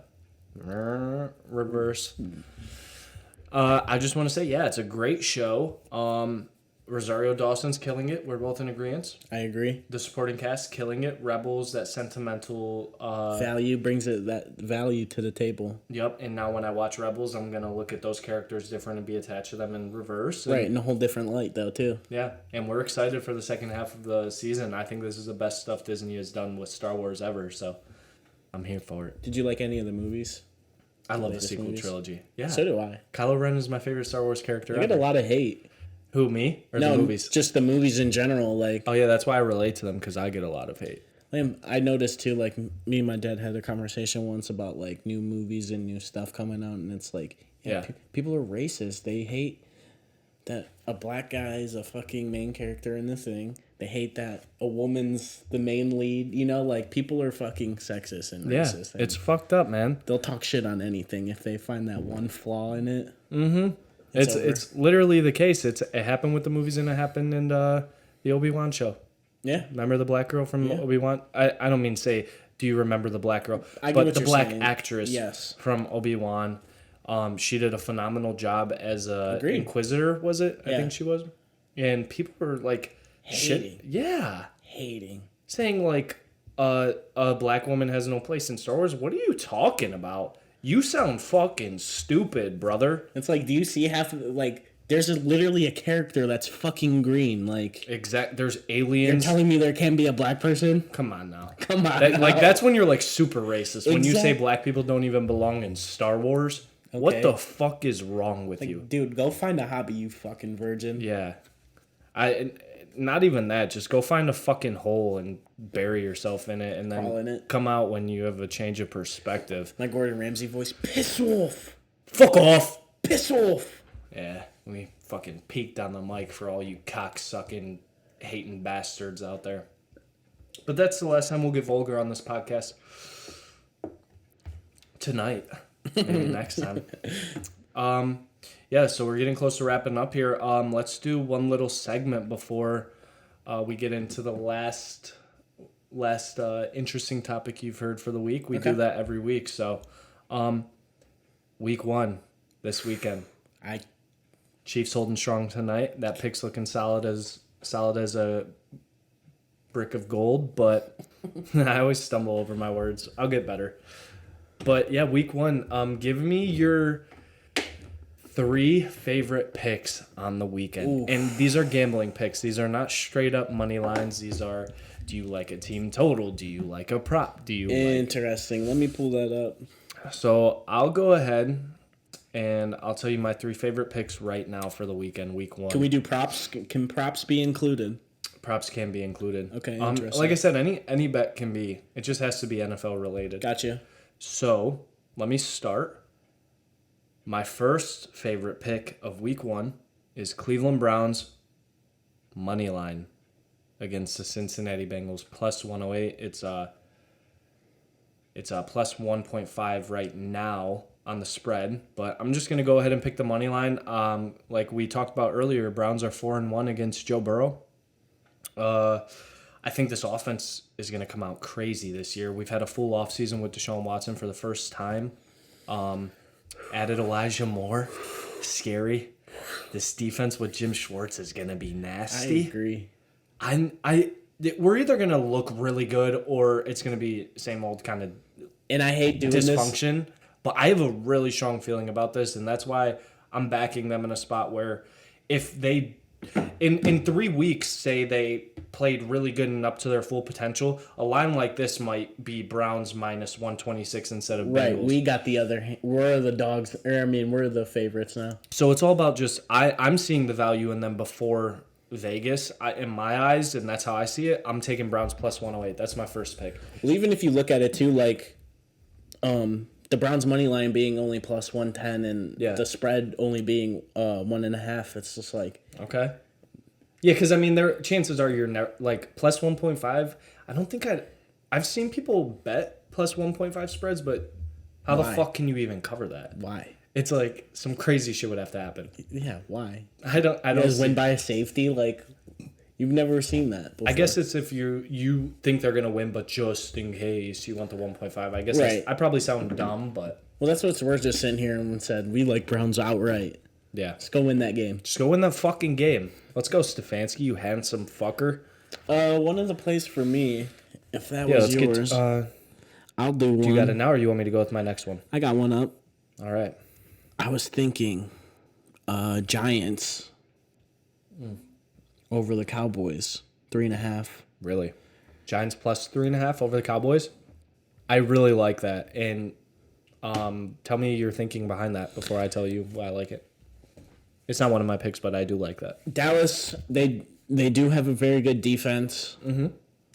Reverse. I just want to say, yeah, it's a great show. Rosario Dawson's killing it. We're both in agreement. I agree. The supporting cast killing it. Rebels, that sentimental... value brings that value to the table. Yep, and now when I watch Rebels, I'm going to look at those characters different and be attached to them in reverse. Right, in a whole different light, though, too. Yeah, and we're excited for the second half of the season. I think this is the best stuff Disney has done with Star Wars ever, so I'm here for it. Did you like any of the movies? I love the sequel trilogy. Yeah. So do I. Kylo Ren is my favorite Star Wars character ever. I get a lot of hate. Who, me? Or no, the movies? Just the movies in general. Like. Oh, yeah, that's why I relate to them, because I get a lot of hate. I noticed, too, like, me and my dad had a conversation once about, like, new movies and new stuff coming out, and it's like, people are racist. They hate that a black guy is a fucking main character in the thing. They hate that a woman's the main lead. Like, people are fucking sexist and racist. Yeah, it's fucked up, man. They'll talk shit on anything if they find that one flaw in it. Mm-hmm. It's literally the case. It happened with the movies, and it happened in the Obi-Wan show. Yeah. Remember the black girl from Obi-Wan? I don't mean say, do you remember the black girl? But the black actress yes. from Obi-Wan. She did a phenomenal job as a Agreed. Inquisitor, was it? I Yeah. think she was. And people were like, Hating. shit. Yeah. Hating. Saying like a black woman has no place in Star Wars. What are you talking about? You sound fucking stupid, brother. It's like, do you see half of like? There's literally a character that's fucking green. Like, There's you're aliens. telling me there can be a black person? Come on now. Come on. Like that's when you're like super racist. When you say Exact- black people don't even belong in Star Wars. What Okay. the fuck is wrong with you? Dude, go find a hobby, you fucking virgin. Yeah. Not even that. Just go find a fucking hole and bury yourself in it and Crawl in then it. come out when you have a change of perspective. My Gordon Ramsay voice. Piss off. Fuck off. Piss off. Yeah, we fucking peeked on the mic for all you cock-sucking, hating bastards out there. But that's the last time we'll get vulgar on this podcast. Tonight. Maybe next time. Yeah, so we're getting close to wrapping up here. Let's do one little segment before we get into the last interesting topic you've heard for the week. We do that every week. So, week 1 this weekend. Chiefs holding strong tonight. That pick's looking solid as a brick of gold, but I always stumble over my words. I'll get better. But yeah, week 1. Give me your 3 favorite picks on the weekend. Oof. And these are gambling picks. These are not straight up money lines. These are, do you like a team total? Do you like a prop? Do you Interesting. Let me pull that up. So I'll go ahead and I'll tell you my 3 favorite picks right now for the weekend, week 1. Can we do props? Can props be included? Props can be included. Okay, interesting. Like I said, any bet can be. It just has to be NFL related. Gotcha. So let me start. My first favorite pick of week 1 is Cleveland Browns money line against the Cincinnati Bengals plus 108. It's a plus 1.5 right now on the spread, but I'm just gonna go ahead and pick the money line. Like we talked about earlier, Browns are 4-1 against Joe Burrow. I think this offense is gonna come out crazy this year. We've had a full offseason with Deshaun Watson for the first time. Added Elijah Moore, scary. This defense with Jim Schwartz is gonna be nasty. I agree. We're either gonna look really good or it's gonna be same old kind of And I hate doing dysfunction. But I have a really strong feeling about this, and that's why I'm backing them in a spot where if they in 3 weeks say they played really good and up to their full potential, a line like this might be Browns minus 126 instead of Bengals. Right, we got the other. We're the dogs. We're the favorites now. So it's all about just I'm seeing the value in them before Vegas in my eyes, and that's how I see it. I'm taking Browns plus 108. That's my first pick. Well, even if you look at it too, like, the Browns money line being only plus 110 and the spread only being 1.5, it's just like okay. Yeah, because I mean, their chances are you're like plus 1.5. I don't think I've seen people bet plus 1.5 spreads, but how the fuck can you even cover that? Why? It's like some crazy shit would have to happen. Yeah, why? I don't win by a safety, like you've never seen that before. I guess it's if you think they're gonna win, but just in case you want the 1.5. I guess right. I probably sound dumb, but well, that's what we're just sitting here and said we like Browns outright. Yeah, let's go win that game. Just go win that fucking game. Let's go, Stefanski, you handsome fucker. One of the plays for me, if that was yours, I'll do one. Do you got it now, or you want me to go with my next one? I got one up. All right. I was thinking, Giants over the Cowboys 3.5. Really, Giants plus 3.5 over the Cowboys. I really like that, and tell me your thinking behind that before I tell you why I like it. It's not one of my picks, but I do like that. Dallas, they do have a very good defense. Mm-hmm.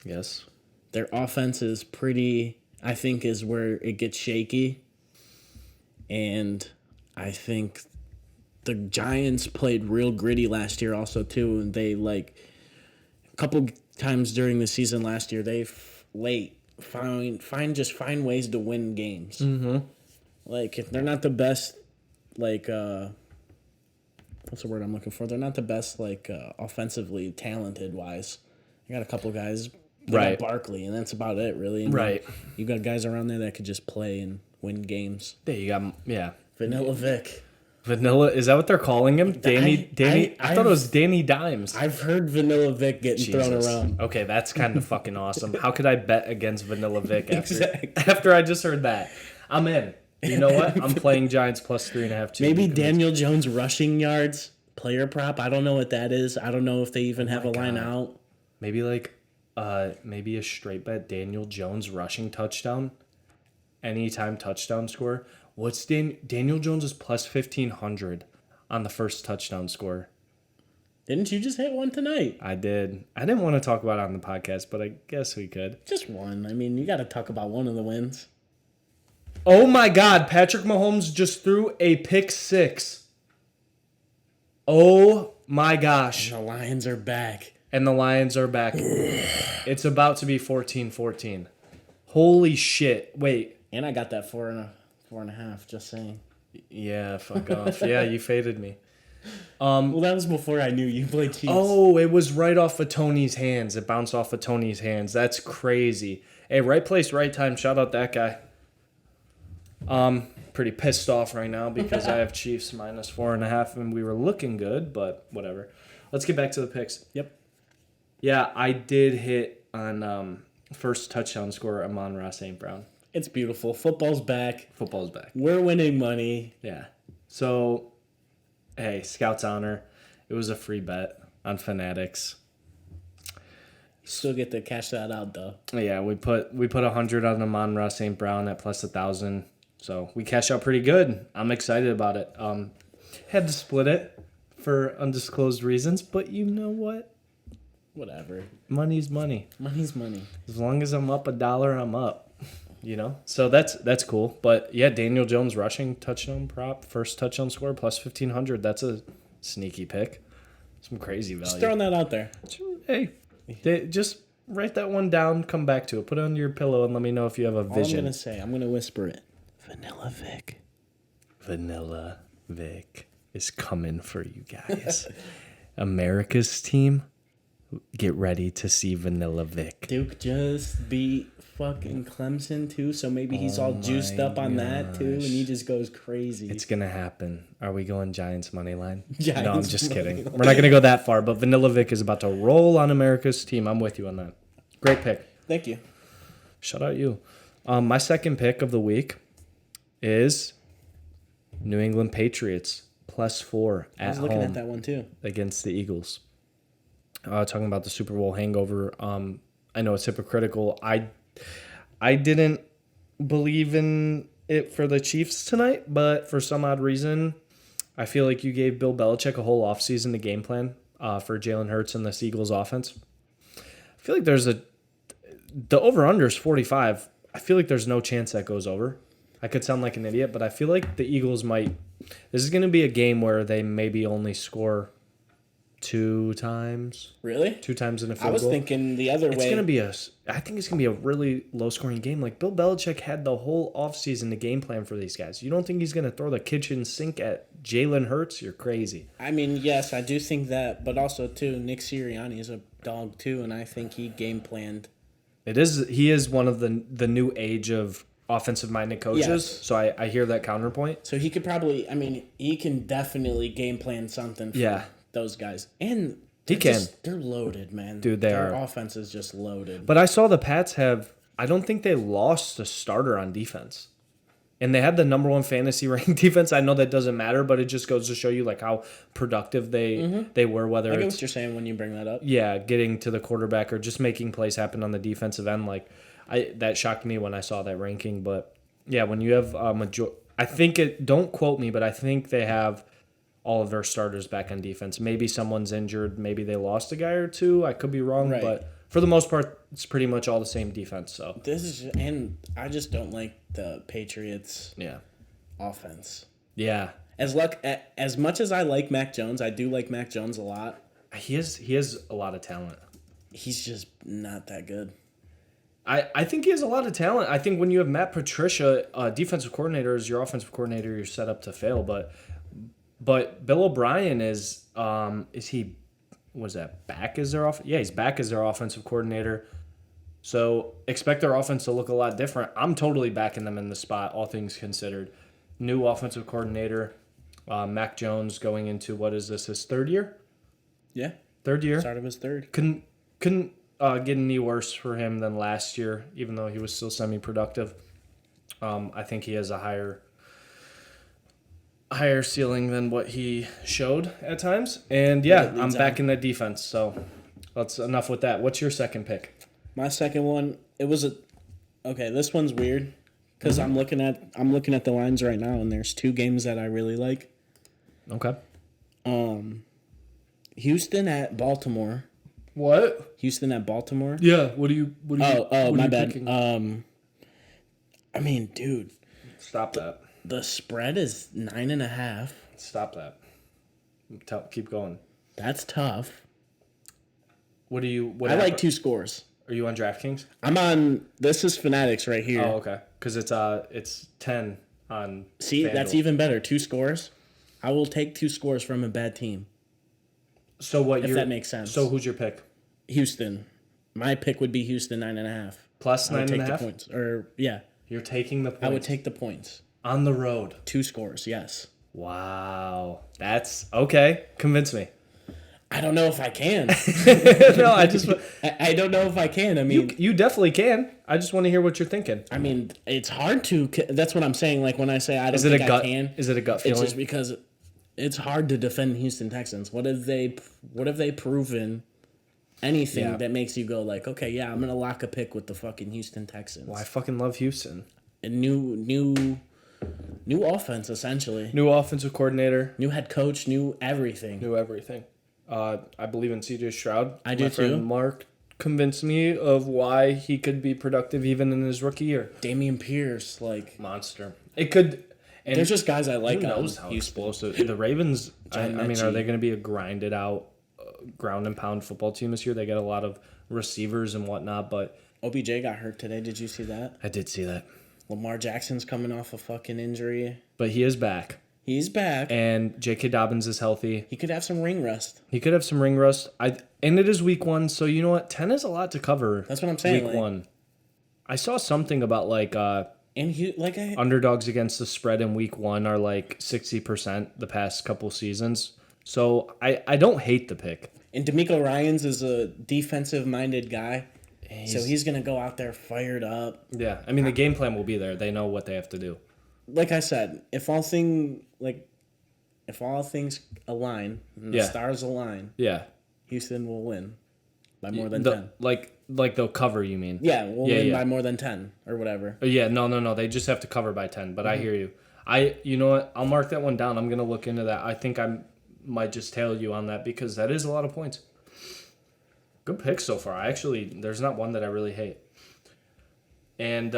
Yes. Their offense is pretty, I think, is where it gets shaky. And I think the Giants played real gritty last year also, too. And they, like, a couple times during the season last year, they find ways to win games. Mm-hmm. Like, if they're not the best, like, what's the word I'm looking for? They're not the best, like, offensively talented wise. I got a couple guys. Right. Barkley, and that's about it, really. And right. You got guys around there that could just play and win games. Yeah, you got Vanilla Vic. Vanilla, is that what they're calling him? Danny. I thought it was Danny Dimes. I've heard Vanilla Vic getting thrown around. Okay, that's kind of fucking awesome. How could I bet against Vanilla Vic Exactly. after I just heard that? I'm in. You know what? I'm playing Giants plus 3.5 too. Maybe Daniel Jones rushing yards, player prop. I don't know what that is. I don't know if they even have a line out. Maybe maybe a straight bet Daniel Jones rushing touchdown. Anytime touchdown score. What's Daniel Jones is plus 1,500 on the first touchdown score. Didn't you just hit one tonight? I did. I didn't want to talk about it on the podcast, but I guess we could. Just one. I mean, you got to talk about one of the wins. Oh my God, Patrick Mahomes just threw a pick 6. Oh my gosh. And the Lions are back. It's about to be 14-14. Holy shit. Wait. And I got that 4.5, just saying. Yeah, fuck off. Yeah, you faded me. Well, that was before I knew you played Chiefs. Oh, it was right off of Tony's hands. It bounced off of Tony's hands. That's crazy. Hey, right place, right time. Shout out that guy. Pretty pissed off right now because I have Chiefs minus 4.5 and we were looking good, but whatever. Let's get back to the picks. Yep. Yeah, I did hit on first touchdown scorer Amon-Ra St. Brown. It's beautiful. Football's back. Football's back. We're winning money. Yeah. So, hey, Scout's honor. It was a free bet on Fanatics. Still get to cash that out though. Yeah, we put 100 on Amon-Ra St. Brown at plus 1,000. So we cashed out pretty good. I'm excited about it. Had to split it for undisclosed reasons, but you know what? Whatever. Money's money. Money's money. As long as I'm up $1, I'm up. You know? So that's cool. But yeah, Daniel Jones rushing touchdown prop, first touchdown score plus 1,500. That's a sneaky pick. Some crazy value. Just throwing that out there. Hey, just write that one down, come back to it. Put it on your pillow and let me know if you have a vision. I'm going to say, I'm going to whisper it. Vanilla Vic. Vanilla Vic is coming for you guys. America's team, get ready to see Vanilla Vic. Duke just beat fucking Clemson too, so maybe he's all juiced up on that too, and he just goes crazy. It's going to happen. Are we going Giants money line? Giants no, I'm just money kidding. line. We're not going to go that far, but Vanilla Vic is about to roll on America's team. I'm with you on that. Great pick. Thank you. Shout out you. My second pick of the week is New England Patriots plus 4 at home. I was looking at that one too. Against the Eagles. Talking about the Super Bowl hangover. I know it's hypocritical. I didn't believe in it for the Chiefs tonight, but for some odd reason, I feel like you gave Bill Belichick a whole offseason to game plan for Jalen Hurts and this Eagles offense. I feel like the over-under is 45. I feel like there's no chance that goes over. I could sound like an idiot, but I feel like the Eagles might. This is going to be a game where they maybe only score 2 times. Really? 2 times in a field goal. I was thinking the other way. It's going to be I think it's going to be a really low-scoring game. Like, Bill Belichick had the whole offseason to game plan for these guys. You don't think he's going to throw the kitchen sink at Jalen Hurts? You're crazy. I mean, yes, I do think that, but also, too, Nick Sirianni is a dog, too, and I think he game planned. He is one of the new age of offensive-minded coaches, yes. So I hear that counterpoint. So he could probably, he can definitely game plan something for those guys. And they're loaded, man. Dude, Their offense is just loaded. But I saw the Pats I don't think they lost a starter on defense. And they had the number 1 fantasy ranked defense. I know that doesn't matter, but it just goes to show you like how productive they were. Whether I get what you're saying when you bring that up. Yeah, getting to the quarterback or just making plays happen on the defensive end. Like that shocked me when I saw that ranking. But yeah, when you have I think don't quote me, but I think they have all of their starters back on defense. Maybe someone's injured. Maybe they lost a guy or two. I could be wrong, right. But for the most part, it's pretty much all the same defense. So and I just don't like the Patriots. Offense. Yeah. As much as I like Mac Jones, I do like Mac Jones a lot. He has a lot of talent. He's just not that good. I think he has a lot of talent. I think when you have Matt Patricia, defensive coordinator, as your offensive coordinator, you're set up to fail. But Bill O'Brien is he? Was that back as their Yeah, he's back as their offensive coordinator. So expect their offense to look a lot different. I'm totally backing them in the spot, all things considered. new offensive coordinator. Mac Jones going into, what is this, his third year? Yeah. Third year. Start of his third. Couldn't get any worse for him than last year, even though he was still semi-productive. I think he has a higher ceiling than what he showed at times. And yeah, I'm back in the defense. So that's enough with that. What's your second pick? My second one, okay, this one's weird because I'm looking at the lines right now, and there's two games that I really like. Okay. Houston at Baltimore. What? Houston at Baltimore. Yeah. What do you? My bad. Picking? I mean, dude. Stop that. The spread is 9.5. Stop that. Keep going. That's tough. What I like 2 scores. Are you on DraftKings? I'm on. This is Fanatics right here. Oh, okay. Because it's 10 on. See, FanDuel. That's even better. 2 scores. I will take 2 scores from a bad team. So what? If that makes sense. So who's your pick? Houston. My pick would be Houston 9.5. Plus 9.5. Take the points. Or yeah. You're taking the points. I would take the points. On the road. 2 scores. Yes. Wow. That's okay. Convince me. I don't know if I can. No, I don't know if I can. I mean, you definitely can. I just want to hear what you're thinking. I mean, it's hard to. That's what I'm saying. Like when I say I don't think I can. Is it a gut feeling? It's just because it's hard to defend Houston Texans. What have they proven? Anything that makes you go like, okay, yeah, I'm gonna lock a pick with the fucking Houston Texans. Well, I fucking love Houston. A new offense essentially. New offensive coordinator. New head coach. New everything. I believe in C.J. Stroud. I do My friend too. Mark convinced me of why he could be productive even in his rookie year. Dameon Pierce, like monster. It could. And there's just guys I like. Who knows how explosive the Ravens? I mean, are they going to be a grinded out, ground and pound football team this year? They got a lot of receivers and whatnot, but OBJ got hurt today. Did you see that? I did see that. Lamar Jackson's coming off a fucking injury, but he is back. He's back. And J.K. Dobbins is healthy. He could have some ring rust. And it is week 1, so you know what? 10 is a lot to cover. That's what I'm saying. Week 1. I saw something about underdogs against the spread in week 1 are like 60% the past couple seasons. So I don't hate the pick. And DeMeco Ryans is a defensive-minded guy. So he's going to go out there fired up. Yeah. I mean, the game plan will be there. They know what they have to do. Like I said, if all things align and the stars align, Houston will win by more than 10. Like they'll cover, you mean? Yeah, we'll win by more than 10 or whatever. Yeah, no. They just have to cover by 10, but I hear you. You know what? I'll mark that one down. I'm going to look into that. I think I might just tail you on that because that is a lot of points. Good pick so far. There's not one that I really hate. And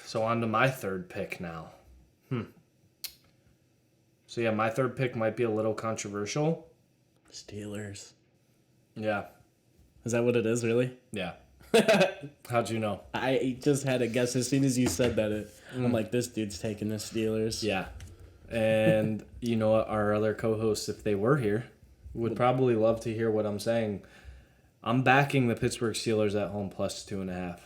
so on to my third pick now. So yeah, my third pick might be a little controversial. Steelers. Yeah. Is that what it is, really? Yeah. How'd you know? I just had a guess as soon as you said that. I'm like, this dude's taking the Steelers. Yeah. And you know what? Our other co-hosts, if they were here, would probably love to hear what I'm saying. I'm backing the Pittsburgh Steelers at home plus 2.5.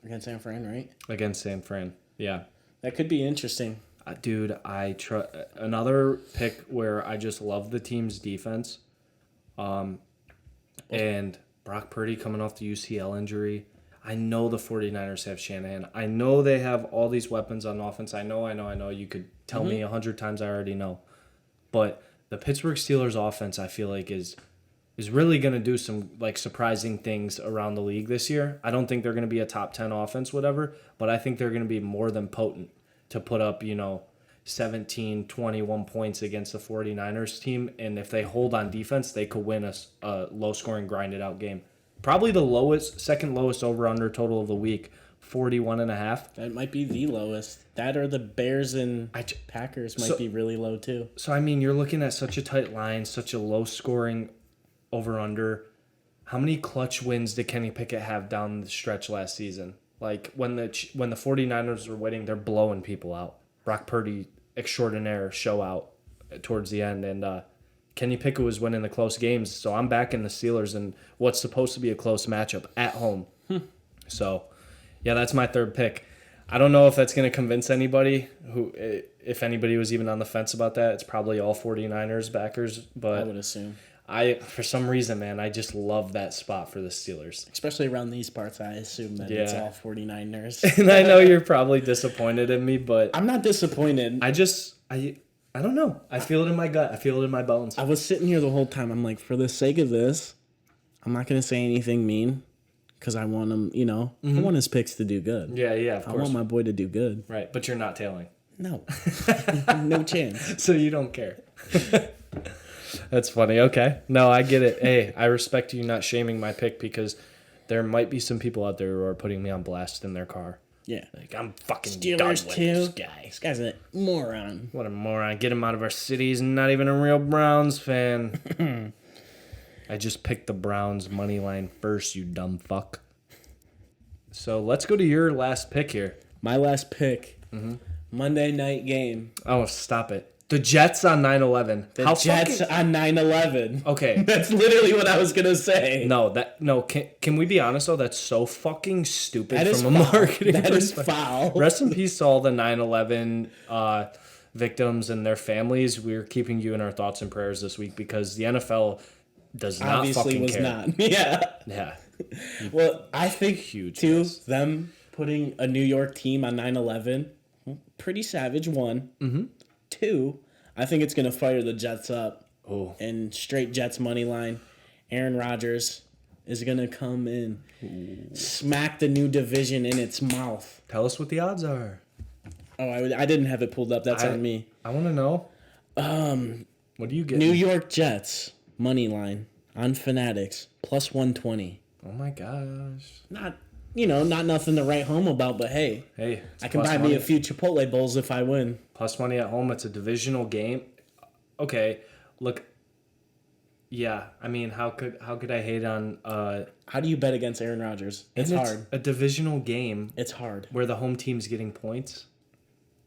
Against San Fran, right? Against San Fran, yeah. That could be interesting. Dude, another pick where I just love the team's defense. And Brock Purdy coming off the UCL injury. I know the 49ers have Shanahan. I know they have all these weapons on offense. I know. You could tell me 100 times I already know. But the Pittsburgh Steelers offense, I feel like, is really going to do some like surprising things around the league this year. I don't think they're going to be a top 10 offense, whatever, but I think they're going to be more than potent to put up, 17, 21 points against the 49ers team. And if they hold on defense, they could win a low-scoring, grinded-out game. Probably the second lowest over-under total of the week, 41.5. That might be the lowest. That or the Bears and Packers might be really low, too. So, I mean, you're looking at such a tight line, such a low-scoring over-under. How many clutch wins did Kenny Pickett have down the stretch last season? Like, when the 49ers were winning, they're blowing people out. Brock Purdy, extraordinaire show out towards the end. And Kenny Pickett was winning the close games. So I'm backing the Steelers in what's supposed to be a close matchup at home. So, yeah, that's my third pick. I don't know if that's going to convince anybody who, if anybody was even on the fence about that. It's probably all 49ers backers, but I would assume. For some reason, man, I just love that spot for the Steelers. Especially around these parts, I assume that it's all 49ers. And I know you're probably disappointed in me, but I'm not disappointed. I don't know. I feel it in my gut. I feel it in my bones. I was sitting here the whole time. I'm like, for the sake of this, I'm not going to say anything mean because I want him, I want his picks to do good. Yeah, of course. I want my boy to do good. Right, but you're not tailing. No. No chance. So you don't care. That's funny. Okay. No, I get it. Hey, I respect you not shaming my pick because there might be some people out there who are putting me on blast in their car. Yeah. Like, I'm fucking Steelers done with too. this guy. This guy's a moron. What a moron. Get him out of our city. He's not even a real Browns fan. I just picked the Browns money line first, you dumb fuck. So let's go to your last pick here. My last pick. Monday night game. Oh, stop it. The Jets on 9/11. The Jets on 9/11. Okay. That's literally what I was going to say. No, can we be honest though? That's so fucking stupid That is from a foul. marketing That is perspective. foul. Rest in peace to all the 9/11 victims and their families. We're keeping you in our thoughts and prayers this week because the NFL does not Obviously fucking was care. not. Yeah. Yeah. Well, I think Huge too, mess. them putting a New York team on 9/11, pretty savage, one. Mm-hmm. Two, I think it's going to fire the Jets up. Oh. And straight Jets money line. Aaron Rodgers is going to come in, smack the new division in its mouth. Tell us what the odds are. Oh, I didn't have it pulled up. That's on me. I want to know. What do you get? New York Jets money line on Fanatics plus 120. Oh my gosh. Not nothing to write home about, but hey, It's I can plus buy money. me a few Chipotle bowls if I win. Plus money at home. It's a divisional game. Okay, look. Yeah, I mean, how could I hate on? How do you bet against Aaron Rodgers? It's hard. A divisional game It's hard. where the home team's getting points.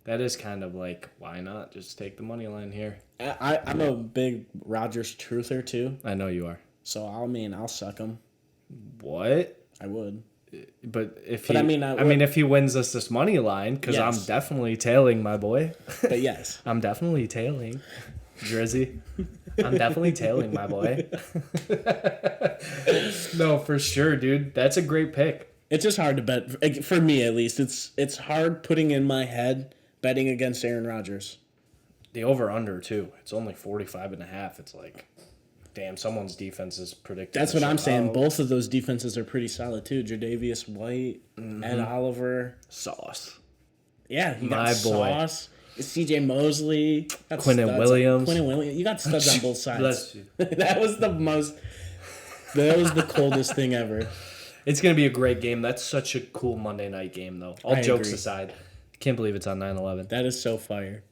That is kind of like, why not just take the money line here? I'm a big Rodgers truther too, I know you are. so I'll suck him. What? I would. But if But he, I mean, if he wins us this money line, because Yes. I'm definitely tailing my boy. But yes, I'm definitely tailing, Drizzy. I'm definitely tailing my boy. No, for sure, dude. That's a great pick. it's just hard to bet for me at least. It's hard putting in my head betting against Aaron Rodgers. The over-under, too. It's only 45.5. It's like, damn, someone's defense is predicted. That's to what I'm show saying. out. Both of those defenses are pretty solid too. Jadavius White, Ed Oliver. Sauce. Yeah, you My got boy. Sauce. C.J. Mosley. Got Quinnen studs. Williams. Quinnen Williams. You got studs on both sides. Bless you. That was the coldest thing ever. It's going to be a great game. That's such a cool Monday night game, though. All I jokes agree. aside. Can't believe it's on 9/11. That is so fire.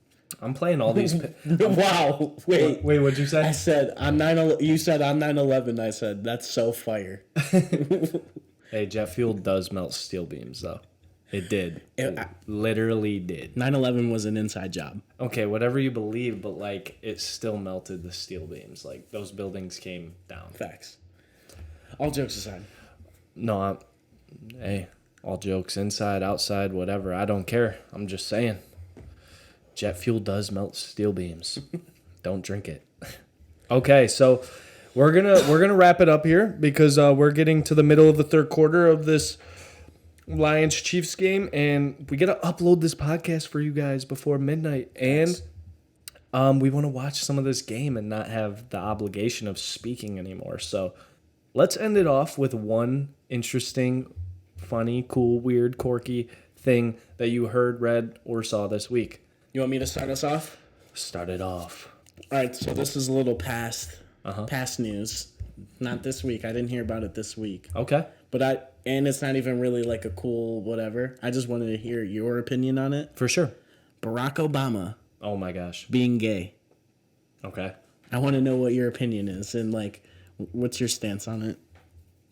I'm playing all these. Wow. Wait. Wait, what'd you say? I said on 9. You said on 9/11. I said that's so fire. Hey, jet fuel does melt steel beams, though. It did. It literally did. 9/11 was an inside job. Okay, whatever you believe, but like it still melted the steel beams. Like those buildings came down. Facts. All jokes aside. No, hey, all jokes inside, outside, whatever. I don't care. I'm just saying. Jet fuel does melt steel beams. Don't drink it. Okay, so we're gonna wrap it up here because we're getting to the middle of the third quarter of this Lions Chiefs game, and we gotta upload this podcast for you guys before midnight. And we want to watch some of this game and not have the obligation of speaking anymore. So let's end it off with one interesting, funny, cool, weird, quirky thing that you heard, read, or saw this week. You want me to start us off? Start it off. All right. So this is a little past news. Not this week. I didn't hear about it this week. Okay. But it's not even really like a cool whatever. I just wanted to hear your opinion on it. For sure. Barack Obama Oh my gosh. being gay. Okay. I want to know what your opinion is and like, what's your stance on it?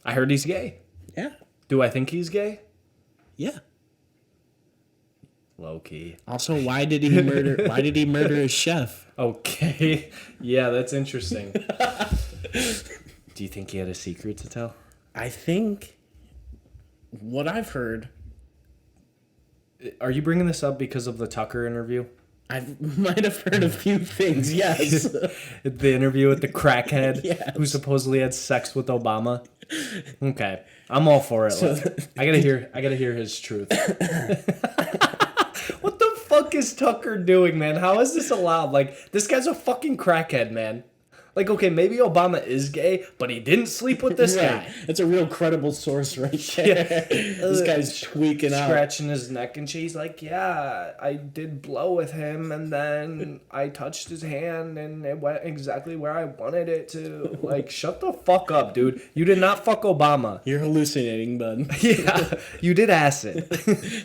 I heard he's gay. Yeah. Do I think he's gay? Yeah. Low key. Also, why did he murder? Why did he murder his chef? Okay. Yeah, that's interesting. Do you think he had a secret to tell? I think what I've heard Are you bringing this up because of the Tucker interview? I might have heard a few things, yes. The interview with the crackhead Yes. who supposedly had sex with Obama. Okay, I'm all for it. I gotta hear his truth. What the fuck is Tucker doing, man? How is this allowed? Like, this guy's a fucking crackhead, man. Like, okay, maybe Obama is gay, but he didn't sleep with this guy. That's a real credible source right there. This guy's tweaking out. Scratching his neck and she's like, yeah, I did blow with him and then I touched his hand and it went exactly where I wanted it to. Like, shut the fuck up, dude. You did not fuck Obama. You're hallucinating, bud. Yeah, you did acid.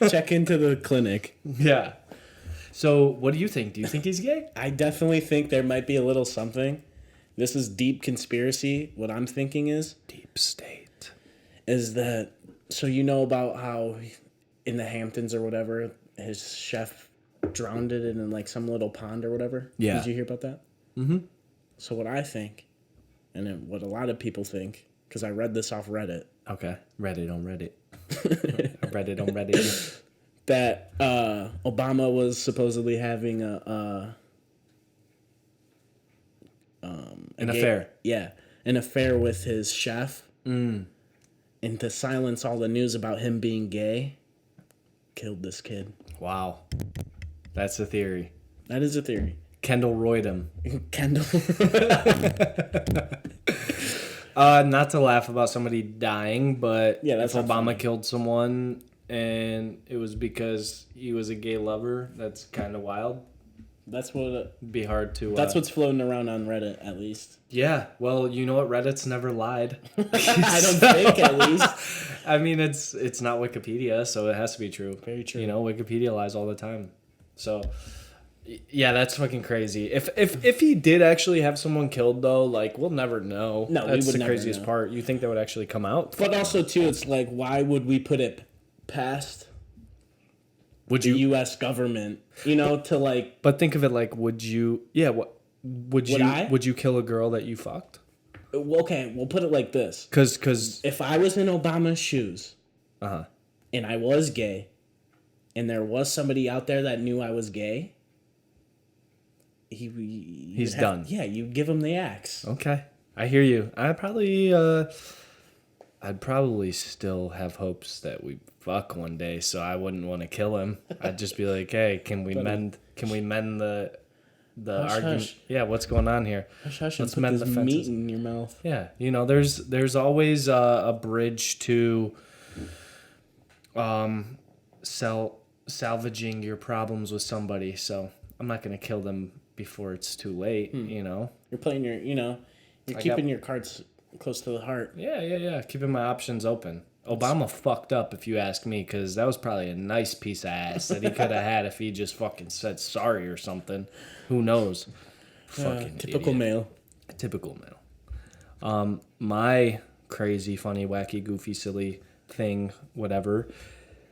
Check into the clinic. Yeah. So, what do you think? Do you think he's gay? I definitely think there might be a little something. This is deep conspiracy. What I'm thinking is... Deep state. Is that... So you know about how in the Hamptons or whatever, his chef drowned it in like some little pond or whatever? Yeah. Did you hear about that? Mm-hmm. So what I think, and then what a lot of people think, because I read this off Reddit. Okay. Reddit on Reddit. Reddit on Reddit. That Obama was supposedly having An affair. Yeah, an affair with his chef. And to silence all the news about him being gay, killed this kid. Wow. That's a theory. That is a theory. Kendall royed him. Kendall. Not to laugh about somebody dying, but Yeah, that's if not Obama funny. killed someone and it was because he was a gay lover, that's kind of wild. That's what. It'd be hard to... That's what's floating around on Reddit, at least. Yeah, well, you know what? Reddit's never lied. I don't think, at least. I mean, it's not Wikipedia, so it has to be true. Very true. You know, Wikipedia lies all the time. So, yeah, that's fucking crazy. If he did actually have someone killed, though, like, we'll never know. No, we that's would the never craziest know. part. You think that would actually come out? But also, too, it's like, why would we put it past Would the you? U.S. government, you know, to like... But think of it like, would you? Yeah, what would you? I? Would you kill a girl that you fucked? Okay, we'll put it like this. Because If I was in Obama's shoes uh-huh. and I was gay and there was somebody out there that knew I was gay, He's done. Yeah, you give him the axe. Okay, I hear you. I'd probably still have hopes that we fuck one day, so I wouldn't want to kill him. I'd just be like, hey, can we mend the Hush, argument? hush. Yeah, what's going on here? Let's Let's put mend this the fences. meat in your mouth. Yeah, you know, there's always a bridge to salvaging your problems with somebody. So I'm not gonna kill them before it's too late. You know. You're playing your, you're keeping your cards close to the heart. Yeah. Keeping my options open. Obama fucked up, if you ask me, because that was probably a nice piece of ass that he could have had if he just fucking said sorry or something. Who knows? Fucking Typical idiot. male. Typical male. My crazy, funny, wacky, goofy, silly thing, whatever,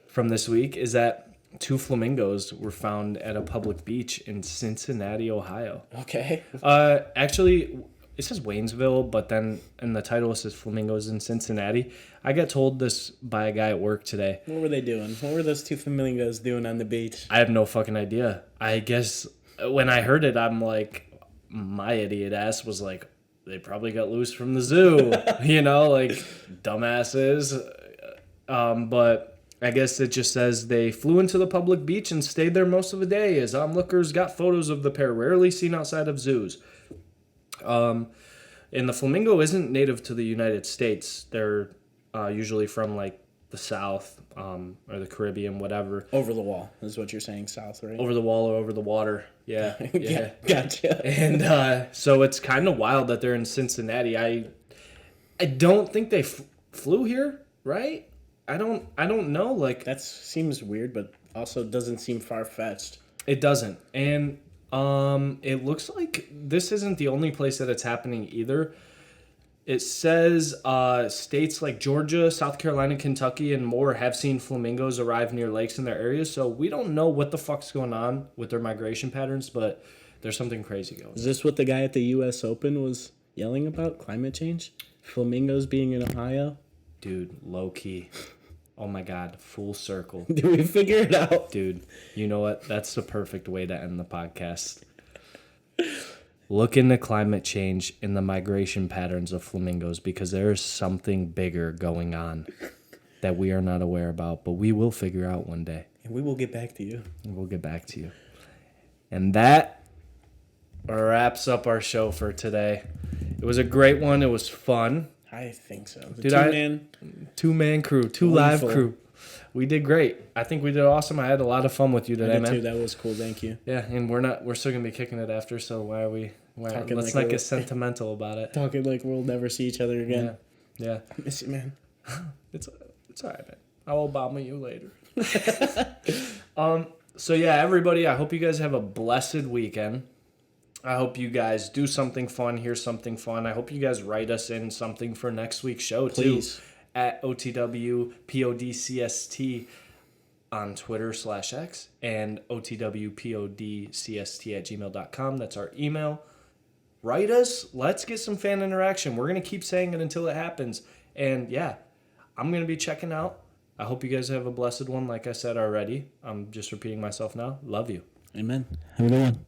from this week is that 2 flamingos were found at a public beach in Cincinnati, Ohio. Okay. Actually, it says Waynesville, but then in the title it says Flamingos in Cincinnati. I got told this by a guy at work today. What were they doing? What were those 2 flamingos doing on the beach? I have no fucking idea. I guess when I heard it, I'm like, my idiot ass was like, they probably got loose from the zoo, you know, like dumbasses. But I guess it just says they flew into the public beach and stayed there most of the day as onlookers got photos of the pair rarely seen outside of zoos. And the flamingo isn't native to the United States. They're usually from like the South or the Caribbean, whatever. Over the wall is what you're saying, south, right? Over the wall or over the water. Yeah. Yeah. Gotcha. And so it's kind of wild that they're in Cincinnati. I don't think they flew here, right? I don't know. Like, That seems weird, but also doesn't seem far-fetched. it doesn't. And it looks like this isn't the only place that it's happening either. It says states like Georgia, South Carolina, Kentucky, and more have seen flamingos arrive near lakes in their areas. So we don't know what the fuck's going on with their migration patterns, but there's something crazy going on. Is this what the guy at the U.S. Open was yelling about? Climate change? Flamingos being in Ohio? Dude, low key. Oh my God, full circle. Did we figure it out? Dude, you know what? That's the perfect way to end the podcast. Look into climate change and the migration patterns of flamingos because there is something bigger going on that we are not aware about, but we will figure out one day. And we will get back to you. We'll get back to you. And that wraps up our show for today. It was a great one. It was fun. I think so. Two-man crew, live crew. We did great. I think we did awesome. I had a lot of fun with you today, man. Too. That was cool. Thank you. Yeah, and we're still gonna be kicking it after. So let's not get sentimental about it. Talking like we'll never see each other again. Yeah. I miss you, man. It's all right, man. I'll Obama you later. So yeah, everybody. I hope you guys have a blessed weekend. I hope you guys do something fun, hear something fun. I hope you guys write us in something for next week's show, Please. too. At OTWPODCST on Twitter/X and OTWPODCST@gmail.com. That's our email. Write us. Let's get some fan interaction. We're going to keep saying it until it happens. And yeah, I'm going to be checking out. I hope you guys have a blessed one, like I said already. I'm just repeating myself now. Love you. Amen. Have a good one.